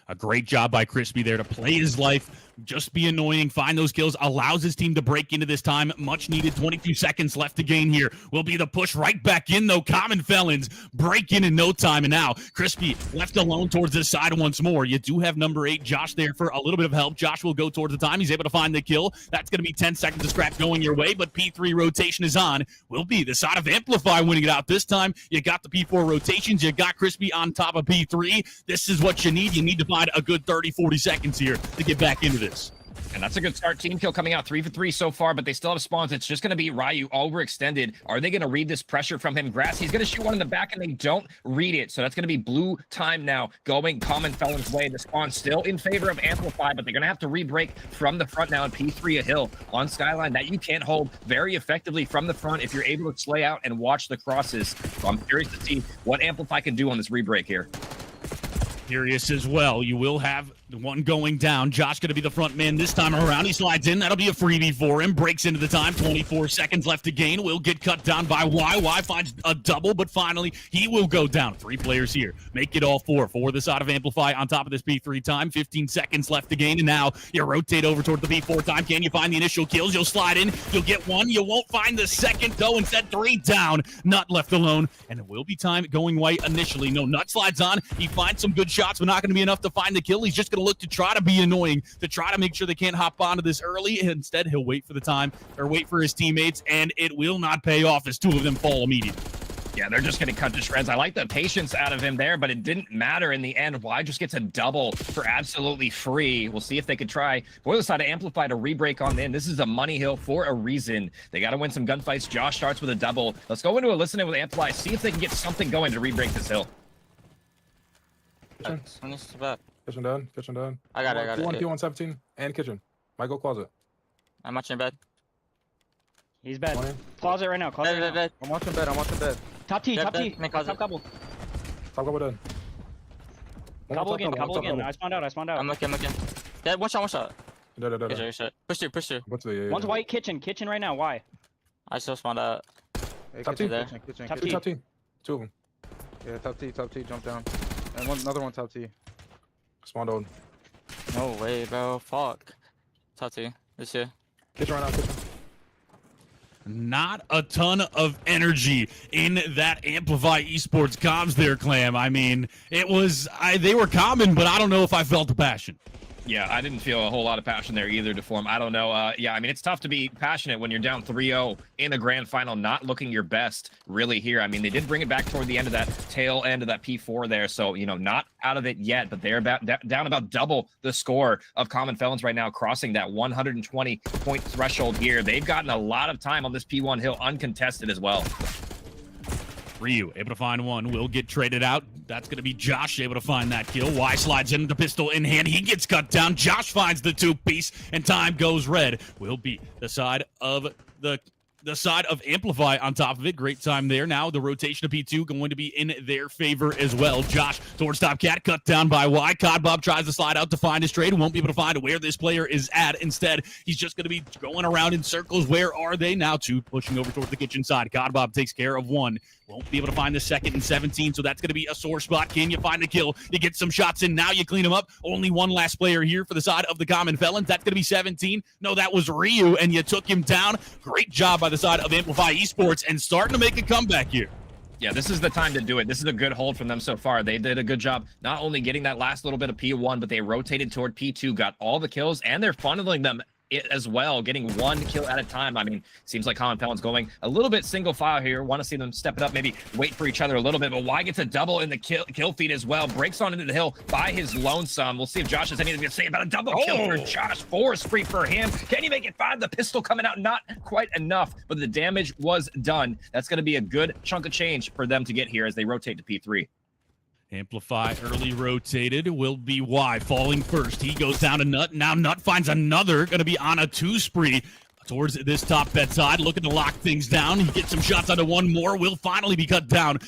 A great job by Crispy there to play his life, just be annoying, find those kills, allows his team to break into this time. Much needed, 22 seconds left to gain here. Will be the push right back in, though. Common Felons break in no time, and now Crispy left alone towards this side once more. You do have number 8, Josh, there for a little bit of help. Josh will go towards the time. He's able to find the kill. That's going to be 10 seconds of scrap going your way, but P3 rotation is on. Will be the side of Amplify winning it out this time. You got the P4 rotations. You got Crispy on top of P3. This is what you need. You need to find a good 30, 40 seconds here to get back into this. And that's a good start. Team kill coming out 3 for 3 so far, but they still have spawns. It's just going to be Ryu overextended. Are they going to read this pressure from him? Grass, he's going to shoot one in the back, and they don't read it. So that's going to be blue time now going Common Felons' way. The spawn still in favor of Amplify, but they're going to have to re-break from the front now in P3 a hill on Skyline that you can't hold very effectively from the front if you're able to slay out and watch the crosses. So I'm curious to see what Amplify can do on this re-break here. Curious as well. You will have the one going down. Josh going to be the front man this time around. He slides in. That'll be a freebie for him. Breaks into the time. 24 seconds left to gain. Will get cut down by Y. Y finds a double, but finally he will go down. 3 players here. Make it all 4 for the side of Amplify on top of this P3 time. 15 seconds left to gain, and now you rotate over toward the P4 time. Can you find the initial kills? You'll slide in. You'll get 1. You won't find the second, though. Instead, 3 down. Nut left alone, and it will be time going white initially. No, Nut slides on. He finds some good shots, but not going to be enough to find the kill. He's just going to look to try to be annoying, to try to make sure they can't hop onto this early. Instead, he'll wait for the time, or wait for his teammates, and it will not pay off as 2 of them fall immediately. Yeah, they're just going to cut to shreds. I like the patience out of him there, but it didn't matter in the end. Y just gets a double for absolutely free. We'll see if they could try for the side of Amplify to re-break on in. This is a money hill for a reason. They got to win some gunfights. Josh starts with a double. Let's go into a listen-in with Amplify, see if they can get something going to re-break this hill. Kitchen down, kitchen down. I got it. P1, P1, 17, and kitchen. Might go closet. I'm watching bed. He's bed. One in. Closet right now. Closet right now. I'm watching bed, I'm watching bed. Top T, top T. Make closet. Top couple. Top couple dead. Couple again. I spawned out. I'm looking. Dead. One shot. Dead. Good shot. Push through. What's the, yeah. One's white kitchen right now. Why? I still spawned out. Hey, top T. there. Kitchen. Top Two T. top T. 2 of them. Yeah, top T, jump down. And another one top T. Spawned on. No way, bro. Fuck. Talk to you. This here. Kitchen right now, kitchen. Not a ton of energy in that Amplify Esports comms there, Clam. I mean, they were common, but I don't know if I felt the passion. Yeah, I didn't feel a whole lot of passion there either, Deform. I don't know. Yeah, I mean, it's tough to be passionate when you're down 3-0 in the grand final, not looking your best really here. I mean, they did bring it back toward the end of that tail end of that P4 there. So, you know, not out of it yet, but they're down about double the score of Common Felons right now, crossing that 120-point threshold here. They've gotten a lot of time on this P1 hill uncontested as well. Ryu able to find one, will get traded out. That's going to be Josh able to find that kill. Y slides in, the pistol in hand. He gets cut down. Josh finds the 2-piece, and time goes red. Will be the side of the side of Amplify on top of it. Great time there. Now the rotation of P2 going to be in their favor as well. Josh towards top cat, cut down by Y. Codbob tries to slide out to find his trade. Won't be able to find where this player is at. Instead, he's just going to be going around in circles. Where are they? Now 2 pushing over towards the kitchen side. Codbob takes care of 1. Won't be able to find the second and 17, so that's going to be a sore spot. Can you find a kill? You get some shots in. Now you clean them up. Only one last player here for the side of the Common Felons. That's going to be 17. No, that was Ryu, and you took him down. Great job by the side of Amplify Esports, and starting to make a comeback here. Yeah, this is the time to do it. This is a good hold from them so far. They did a good job not only getting that last little bit of P1, but they rotated toward P2, got all the kills, and they're funneling them as well, getting 1 kill at a time. I mean, seems like Common Felons going a little bit single file here. Want to see them step it up, maybe wait for each other a little bit, but Y gets a double in the kill feed as well. Breaks on into the hill by his lonesome. We'll see if Josh has anything to say about a double kill for Josh. 4 is free for him. Can he make it 5? The pistol coming out, not quite enough, but the damage was done. That's going to be a good chunk of change for them to get here as they rotate to P3. Amplify early rotated will be Y falling first. He goes down to Nut. Now Nut finds another. Going to be on a 2 spree towards this top bed side. Looking to lock things down. He gets some shots onto 1 more. Will finally be cut down.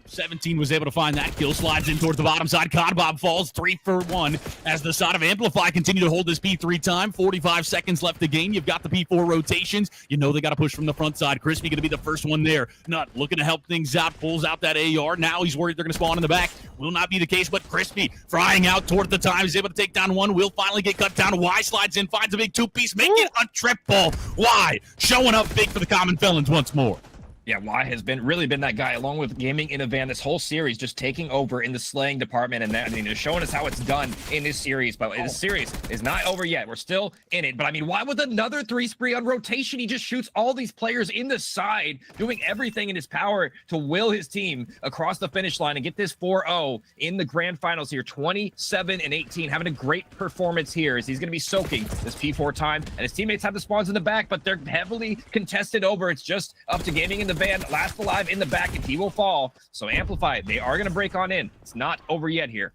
17 was able to find that kill. Slides in towards the bottom side. Codbob falls 3 for 1 as the side of Amplify continue to hold this P3 time. 45 seconds left to game. You've got the P4 rotations. You know they got to push from the front side. Crispy going to be the first one there. Nut looking to help things out. Pulls out that AR. Now he's worried they're going to spawn in the back. Will not be the case, but Crispy frying out toward the time. He's able to take down 1. Will finally get cut down. Y slides in, finds a big 2-piece. Make it a triple. Y showing up big for the Common Felons once more. Yeah, Y has really been that guy, along with Gaming in a Van, this whole series, just taking over in the slaying department, and that, I mean, they're showing us how it's done in this series. But this series is not over yet. We're still in it. But I mean, Y with another 3 spree on rotation, he just shoots all these players in the side, doing everything in his power to will his team across the finish line and get this 4-0 in the grand finals here. 27-18, having a great performance here as he's going to be soaking this P4 time, and his teammates have the spawns in the back, but they're heavily contested over. It's just up to Gaming in the Van, last alive in the back, and he will fall. So Amplify, they are going to break on in. It's not over yet here.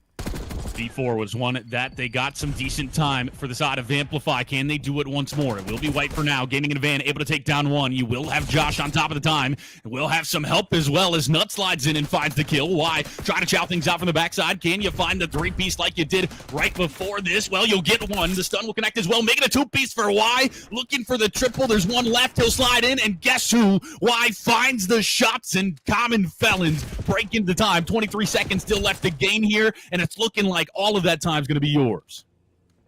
B4 was one that they got some decent time for the side of Amplify. Can they do it once more? It will be White for now. Gaming in a Van, able to take down 1. You will have Josh on top of the time. We'll have some help as well as Nut slides in and finds the kill. Why? Try to chow things out from the backside. Can you find the 3-piece like you did right before this? Well, you'll get 1. The stun will connect as well. Making a 2-piece for Y. Looking for the triple. There's 1 left. He'll slide in, and guess who? Y finds the shots, and Common Felons break into time. 23 seconds still left to gain here, and it's looking like all of that time is going to be yours.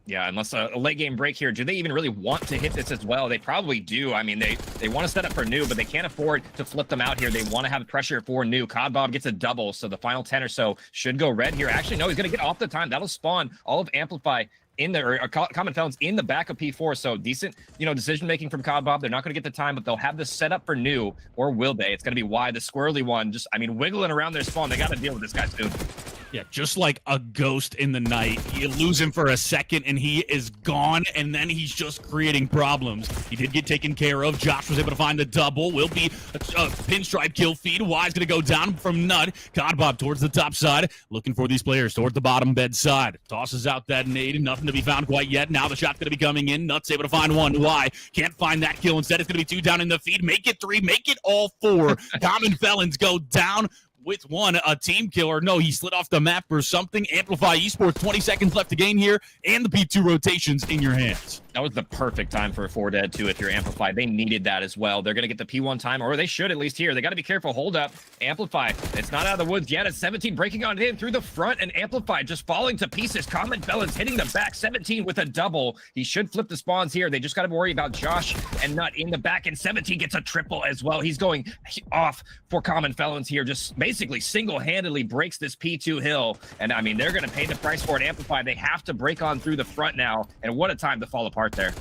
Yeah, unless a late game break here, do they even really want to hit this as well? They probably do. I mean, they want to set up for new, but they can't afford to flip them out here. They want to have pressure for new. Codbob gets a double, so the final 10 or so should go red here. Actually, no, he's going to get off the time. That'll spawn all of Amplify in there, or Common Felons in the back of P4. So decent, decision making from Codbob. They're not going to get the time, but they'll have this set up for new, or will they? It's going to be Y, the squirrely one, just, I mean, wiggling around their spawn. They got to deal with this guy soon. Yeah, just like a ghost in the night. You lose him for a second, and he is gone, and then he's just creating problems. He did get taken care of. Josh was able to find the double. Will be a pinstripe kill feed. Y's going to go down from Nut. Codbob towards the top side, looking for these players towards the bottom bed side. Tosses out that nade. Nothing to be found quite yet. Now the shot's going to be coming in. Nut's able to find 1. Y can't find that kill. Instead, it's going to be 2 down in the feed. Make it 3. Make it all 4. Common Felons go down with 1, a team killer. No, he slid off the map or something. Amplify Esports, 20 seconds left to gain here, and the P2 rotations in your hands. That was the perfect time for a 4 dead too. If you're Amplify, they needed that as well. They're going to get the P1 time, or they should at least here. They got to be careful. Hold up. Amplify. It's not out of the woods yet. It's 17 breaking on in through the front, and Amplify just falling to pieces. Common Felons hitting the back. 17 with a double. He should flip the spawns here. They just got to worry about Josh and Nut in the back, and 17 gets a triple as well. He's going off for Common Felons here. Just basically single-handedly breaks this P2 hill, and I mean, they're going to pay the price for it. Amplify. They have to break on through the front now, and what a time to fall apart there.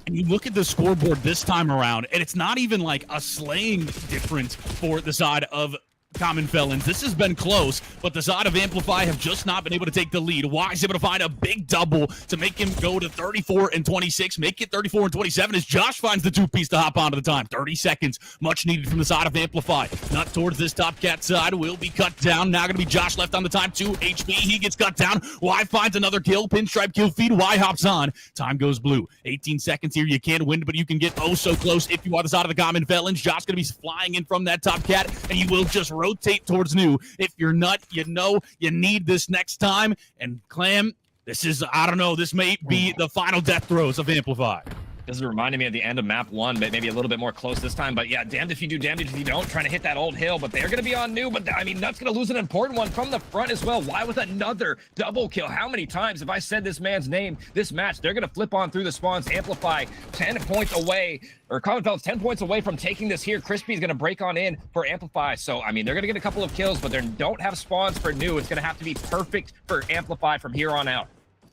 And you look at the scoreboard this time around, and it's not even like a slaying difference for the side of Common Felons. This has been close, but the side of Amplify have just not been able to take the lead. Wise able to find a big double to make him go to 34 and 26, make it 34 and 27 as Josh finds the 2-piece to hop onto the time. 30 seconds, much needed from the side of Amplify. Not towards this top cat side, will be cut down. Now going to be Josh left on the time, 2 HP. He gets cut down. Y finds another kill, pinstripe kill feed. Y hops on. Time goes blue. 18 seconds here. You can't win, but you can get oh so close if you are the side of the Common Felons. Josh going to be flying in from that top cat, and he will just rotate towards new. If you're Nut, you know you need this next time. And Clam, this is, I don't know, this may be the final death throes of Amplify. This is reminding me of the end of map 1, but maybe a little bit more close this time. But yeah, damned if you do, damned if you don't. Trying to hit that old hill, but they're going to be on new. But I mean, Nut's going to lose an important one from the front as well. Why with another double kill? How many times have I said this man's name this match? They're going to flip on through the spawns. Amplify 10 points away, or Common Felons 10 points away from taking this here. Crispy's going to break on in for Amplify. So, I mean, they're going to get a couple of kills, but they don't have spawns for new. It's going to have to be perfect for Amplify from here on out.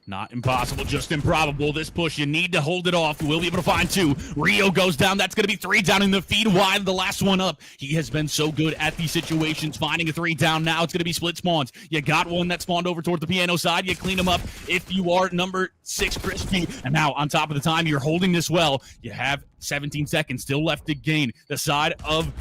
Not impossible, just improbable. This push, you need to hold it off. We'll be able to find 2. Rio goes down. That's going to be 3 down in the feed. Wide, the last one up. He has been so good at these situations, finding a 3 down. Now it's going to be split spawns. You got one that spawned over towards the piano side. You clean them up if you are number 6, Crispy. And now, on top of the time, you're holding this well. You have 17 seconds still left to gain. The side of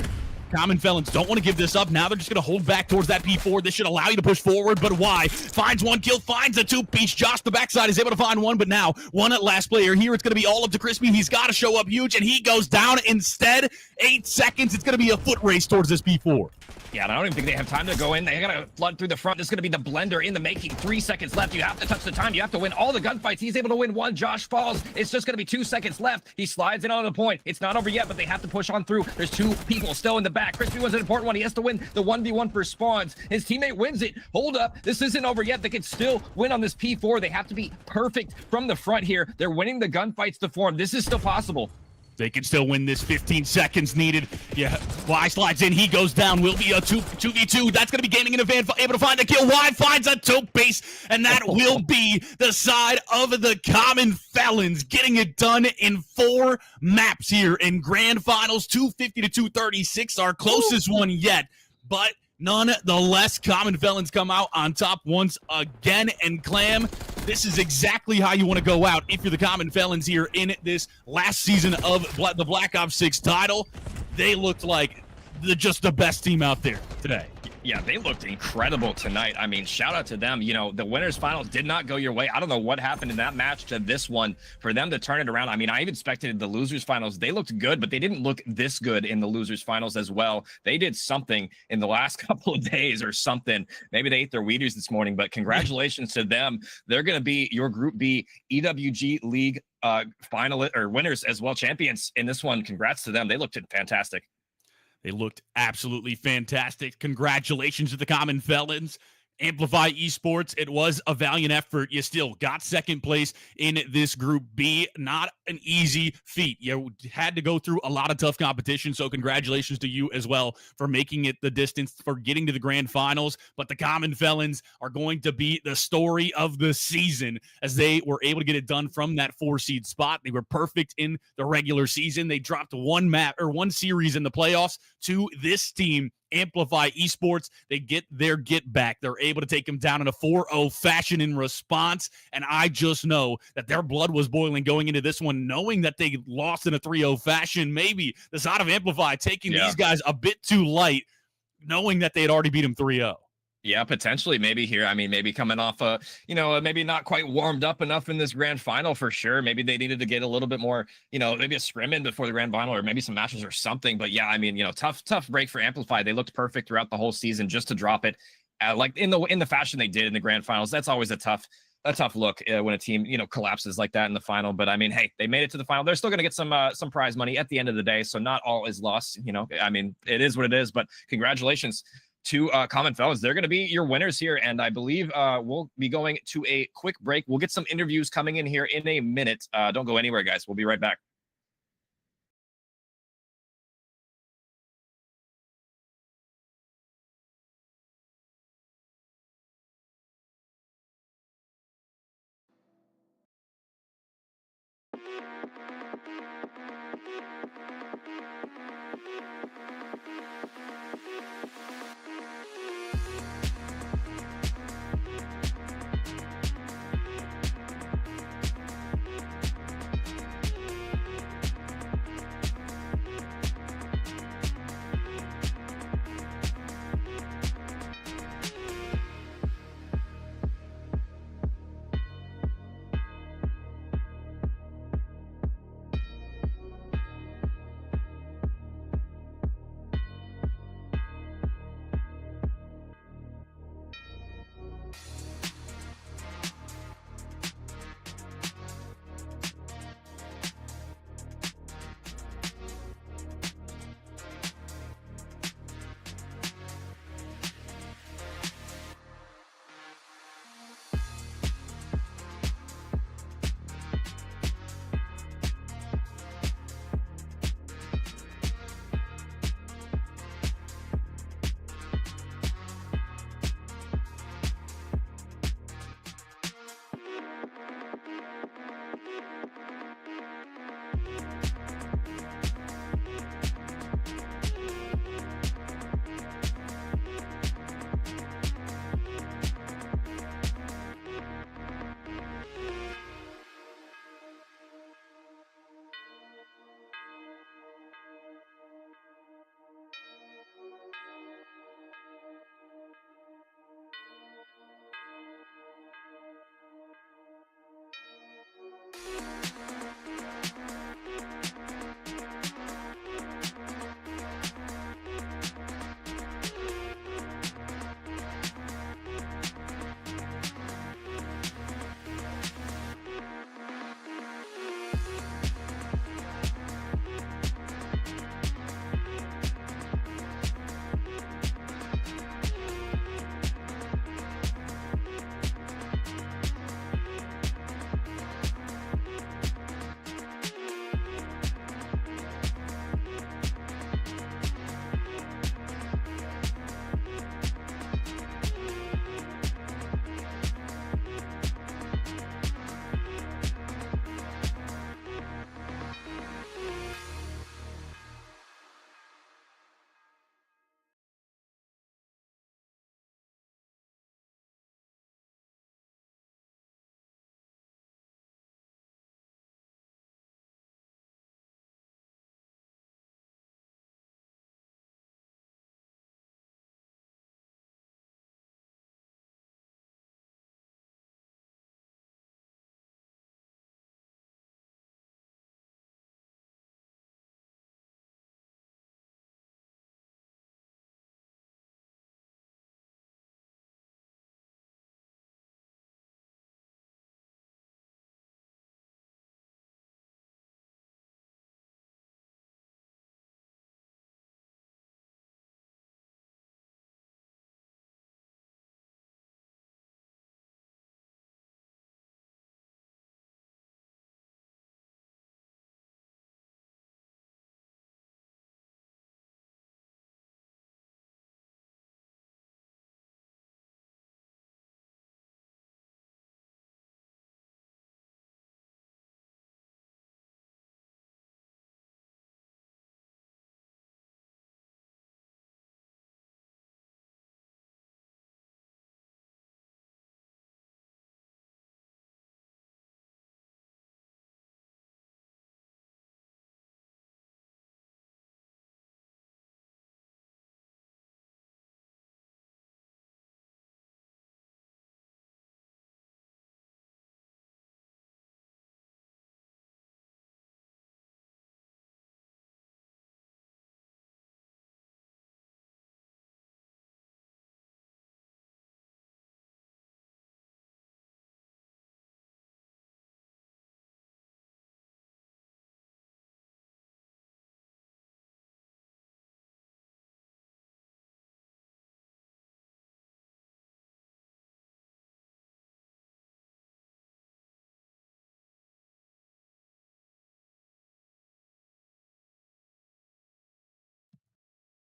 Common Felons don't want to give this up. Now they're just going to hold back towards that P4. This should allow you to push forward, but why? Finds 1 kill, finds a 2-piece. Josh, the backside, is able to find 1, but now 1 at last player. Here it's going to be all up to Crispy. He's got to show up huge, and he goes down instead. 8 seconds. It's going to be a foot race towards this P4. Yeah, and I don't even think they have time to go in. They got to flood through the front. This is going to be the blender in the making. 3 seconds left. You have to touch the time. You have to win all the gunfights. He's able to win 1. Josh falls. It's just going to be 2 seconds left. He slides in on the point. It's not over yet, but they have to push on through. There's 2 people still in the back. Crispy was an important one. He has to win the 1v1 for spawns. His teammate wins it. Hold up. This isn't over yet. They can still win on this P4. They have to be perfect from the front here. They're winning the gunfights to form. This is still possible. They can still win this. 15 seconds needed. Yeah, Y slides in. He goes down. Will be a 2v2. That's going to be gaining an advantage. Able to find a kill. Y finds a 2-piece, and that will be the side of the Common Felons getting it done in 4 maps here in Grand Finals. 250 to 236, our closest one yet. But nonetheless, Common Felons come out on top once again. And Clam, this is exactly how you want to go out if you're the Common Felons here in this last season of the Black Ops 6 title. They looked like just the best team out there today. Yeah, they looked incredible tonight. I mean, shout out to them. You know, the winners finals did not go your way. I don't know what happened in that match to this one for them to turn it around. I mean, I even expected the losers finals. They looked good, but they didn't look this good in the losers finals as well. They did something in the last couple of days or something. Maybe they ate their Wheaties this morning, but congratulations to them. They're going to be your Group B EWG League finalists or winners as well, champions in this one. Congrats to them. They looked fantastic. They looked absolutely fantastic. Congratulations to the Common Felons. Amplify Esports, it was a valiant effort. You still got second place in this Group B. Not an easy feat. You had to go through a lot of tough competition, so congratulations to you as well for making it the distance, for getting to the grand finals. But the Common Felons are going to be the story of the season as they were able to get it done from that 4-seed spot. They were perfect in the regular season. They dropped one series in the playoffs to this team, Amplify Esports. They get their get back. They're able to take them down in a 4-0 fashion in response. And I just know that their blood was boiling going into this one, knowing that they lost in a 3-0 fashion. Maybe the side of Amplify taking these guys a bit too light, knowing that they had already beat them 3-0. Yeah, potentially maybe here. I mean, maybe coming off maybe not quite warmed up enough in this grand final for sure. Maybe they needed to get a little bit more, maybe a scrim in before the grand final or maybe some matches or something. But yeah, I mean, tough break for Amplify. They looked perfect throughout the whole season just to drop it like in the fashion they did in the grand finals. That's always a tough a tough look when a team, collapses like that in the final. But I mean, hey, they made it to the final. They're still going to get some prize money at the end of the day. So not all is lost. I mean, it is what it is. But congratulations to Common Felons. They're going to be your winners here. And I believe we'll be going to a quick break. We'll get some interviews coming in here in a minute. Don't go anywhere, guys. We'll be right back.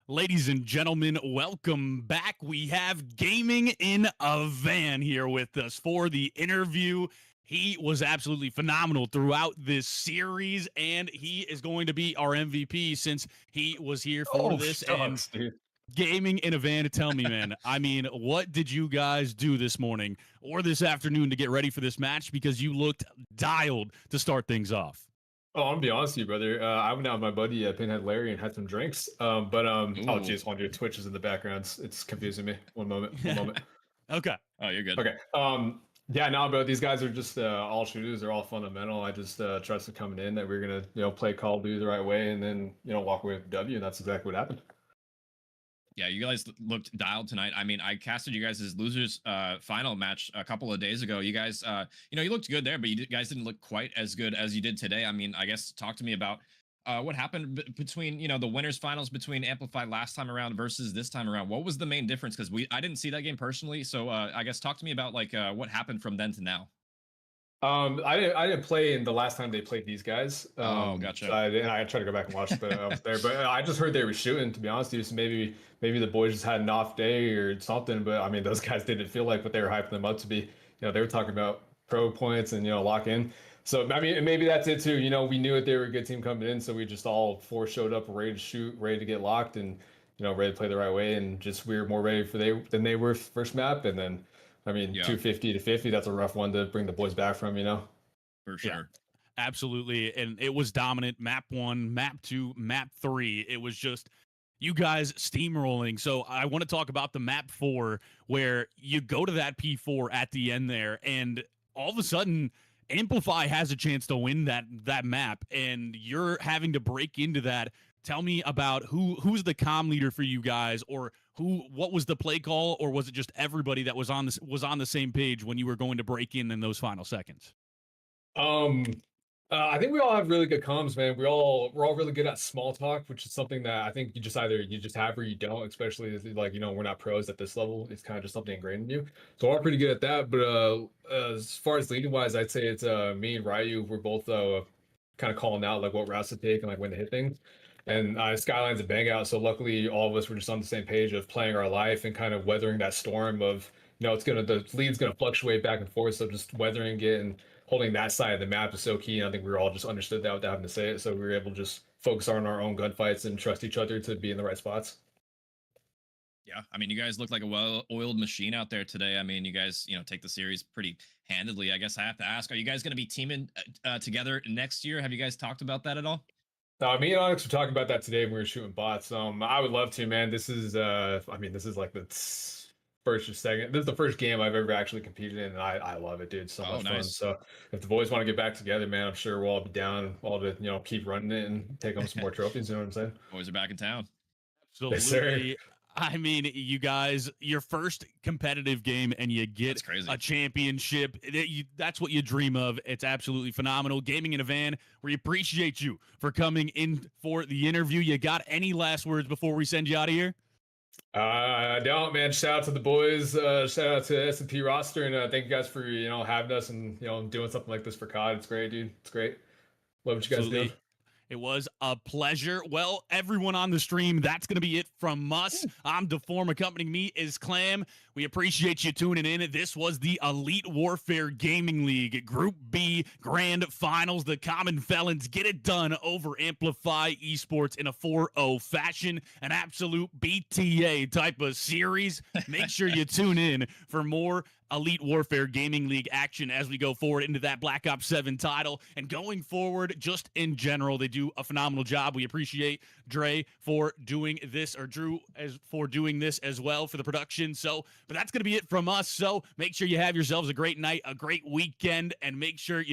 Ladies and gentlemen, welcome back. We have Gaming in a Van here with us for the interview. He was absolutely phenomenal throughout this series, and he is going to be our MVP since he was here for this. Shucks, And dude. Gaming in a Van, tell me, man, I mean, what did you guys do this morning or this afternoon to get ready for this match? Because you looked dialed to start things off. Oh, I'm gonna be honest with you, brother. I went out with my buddy Pinhead Larry and had some drinks. Oh geez, one of your Twitches in the background. It's confusing me. One moment. Okay. Oh, you're good. Okay. Yeah, no, bro. These guys are just all shooters. They're all fundamental. I just trusted coming in that we are gonna, play Call of Duty the right way and then, walk away with W. And that's exactly what happened. Yeah, you guys looked dialed tonight. I mean, I casted you guys as losers final match a couple of days ago. You guys, you looked good there, but you guys didn't look quite as good as you did today. I mean, I guess talk to me about what happened between, the winners finals between Amplify last time around versus this time around. What was the main difference? Because I didn't see that game personally. So I guess talk to me about what happened from then to now. I didn't play in the last time they played these guys. Oh, gotcha. So I tried to go back and watch the there, but I just heard they were shooting. To be honest with you, so maybe the boys just had an off day or something. But I mean, those guys didn't feel like what they were hyping them up to be. They were talking about pro points and lock in. So I mean, maybe that's it too. We knew that they were a good team coming in, so we just all four showed up ready to shoot, ready to get locked, and ready to play the right way. And just we were more ready than they were first map, and then. I mean, 250 to 50, that's a rough one to bring the boys back from, For sure. Yeah, absolutely. And it was dominant. Map 1, map 2, map 3. It was just you guys steamrolling. So I want to talk about the map 4 where you go to that P4 at the end there, and all of a sudden Amplify has a chance to win that map, and you're having to break into that. Tell me about who's the comm leader for you guys, or what was the play call, or was it just everybody that was on the same page when you were going to break in those final seconds? I think we all have really good comms, man. We're all really good at small talk, which is something that I think you just have or you don't, especially we're not pros at this level. It's kind of just something ingrained in you. So we're pretty good at that. But as far as leading wise, I'd say it's me and Ryu. We're both kind of calling out what routes to take and when to hit things. And Skyline's a bang out, so luckily all of us were just on the same page of playing our life and kind of weathering that storm of, the lead's gonna fluctuate back and forth, so just weathering it and holding that side of the map is so key. And I think we were all just understood that without having to say it, so we were able to just focus on our own gunfights and trust each other to be in the right spots. Yeah, I mean, you guys look like a well-oiled machine out there today. I mean, you guys, take the series pretty handedly. I guess I have to ask, are you guys going to be teaming together next year? Have you guys talked about that at all? Me and Onyx were talking about that today when we were shooting bots. I would love to, man. This is this is like the first or second. This is the first game I've ever actually competed in, and I love it, dude. So much fun. So if the boys want to get back together, man, I'm sure we'll all be down, all to keep running it and take home some more trophies. You know what I'm saying? Boys are back in town. Absolutely. Yes, I mean, you guys, your first competitive game and you get a championship. That's what you dream of. It's absolutely phenomenal. Gaming in a Van, we appreciate you for coming in for the interview. You got any last words before we send you out of here? I don't, man. Shout out to the boys. Shout out to S&P roster, and thank you guys for having us and doing something like this for COD. It's great, dude. It's great. Love what you guys do. It was a pleasure. Well, everyone on the stream, that's going to be it from us. I'm Deform. Accompanying me is Clam. We appreciate you tuning in. This was the Elite Warfare Gaming League Group B Grand Finals. The Common Felons get it done over Amplify Esports in a 4-0 fashion. An absolute BTA type of series. Make sure you tune in for more Elite Warfare Gaming League action as we go forward into that Black Ops 7 title. And going forward, just in general, they do a phenomenal job. We appreciate Dre for doing this, or Drew for doing this as well for the production. So, but that's going to be it from us. So make sure you have yourselves a great night, a great weekend, and make sure you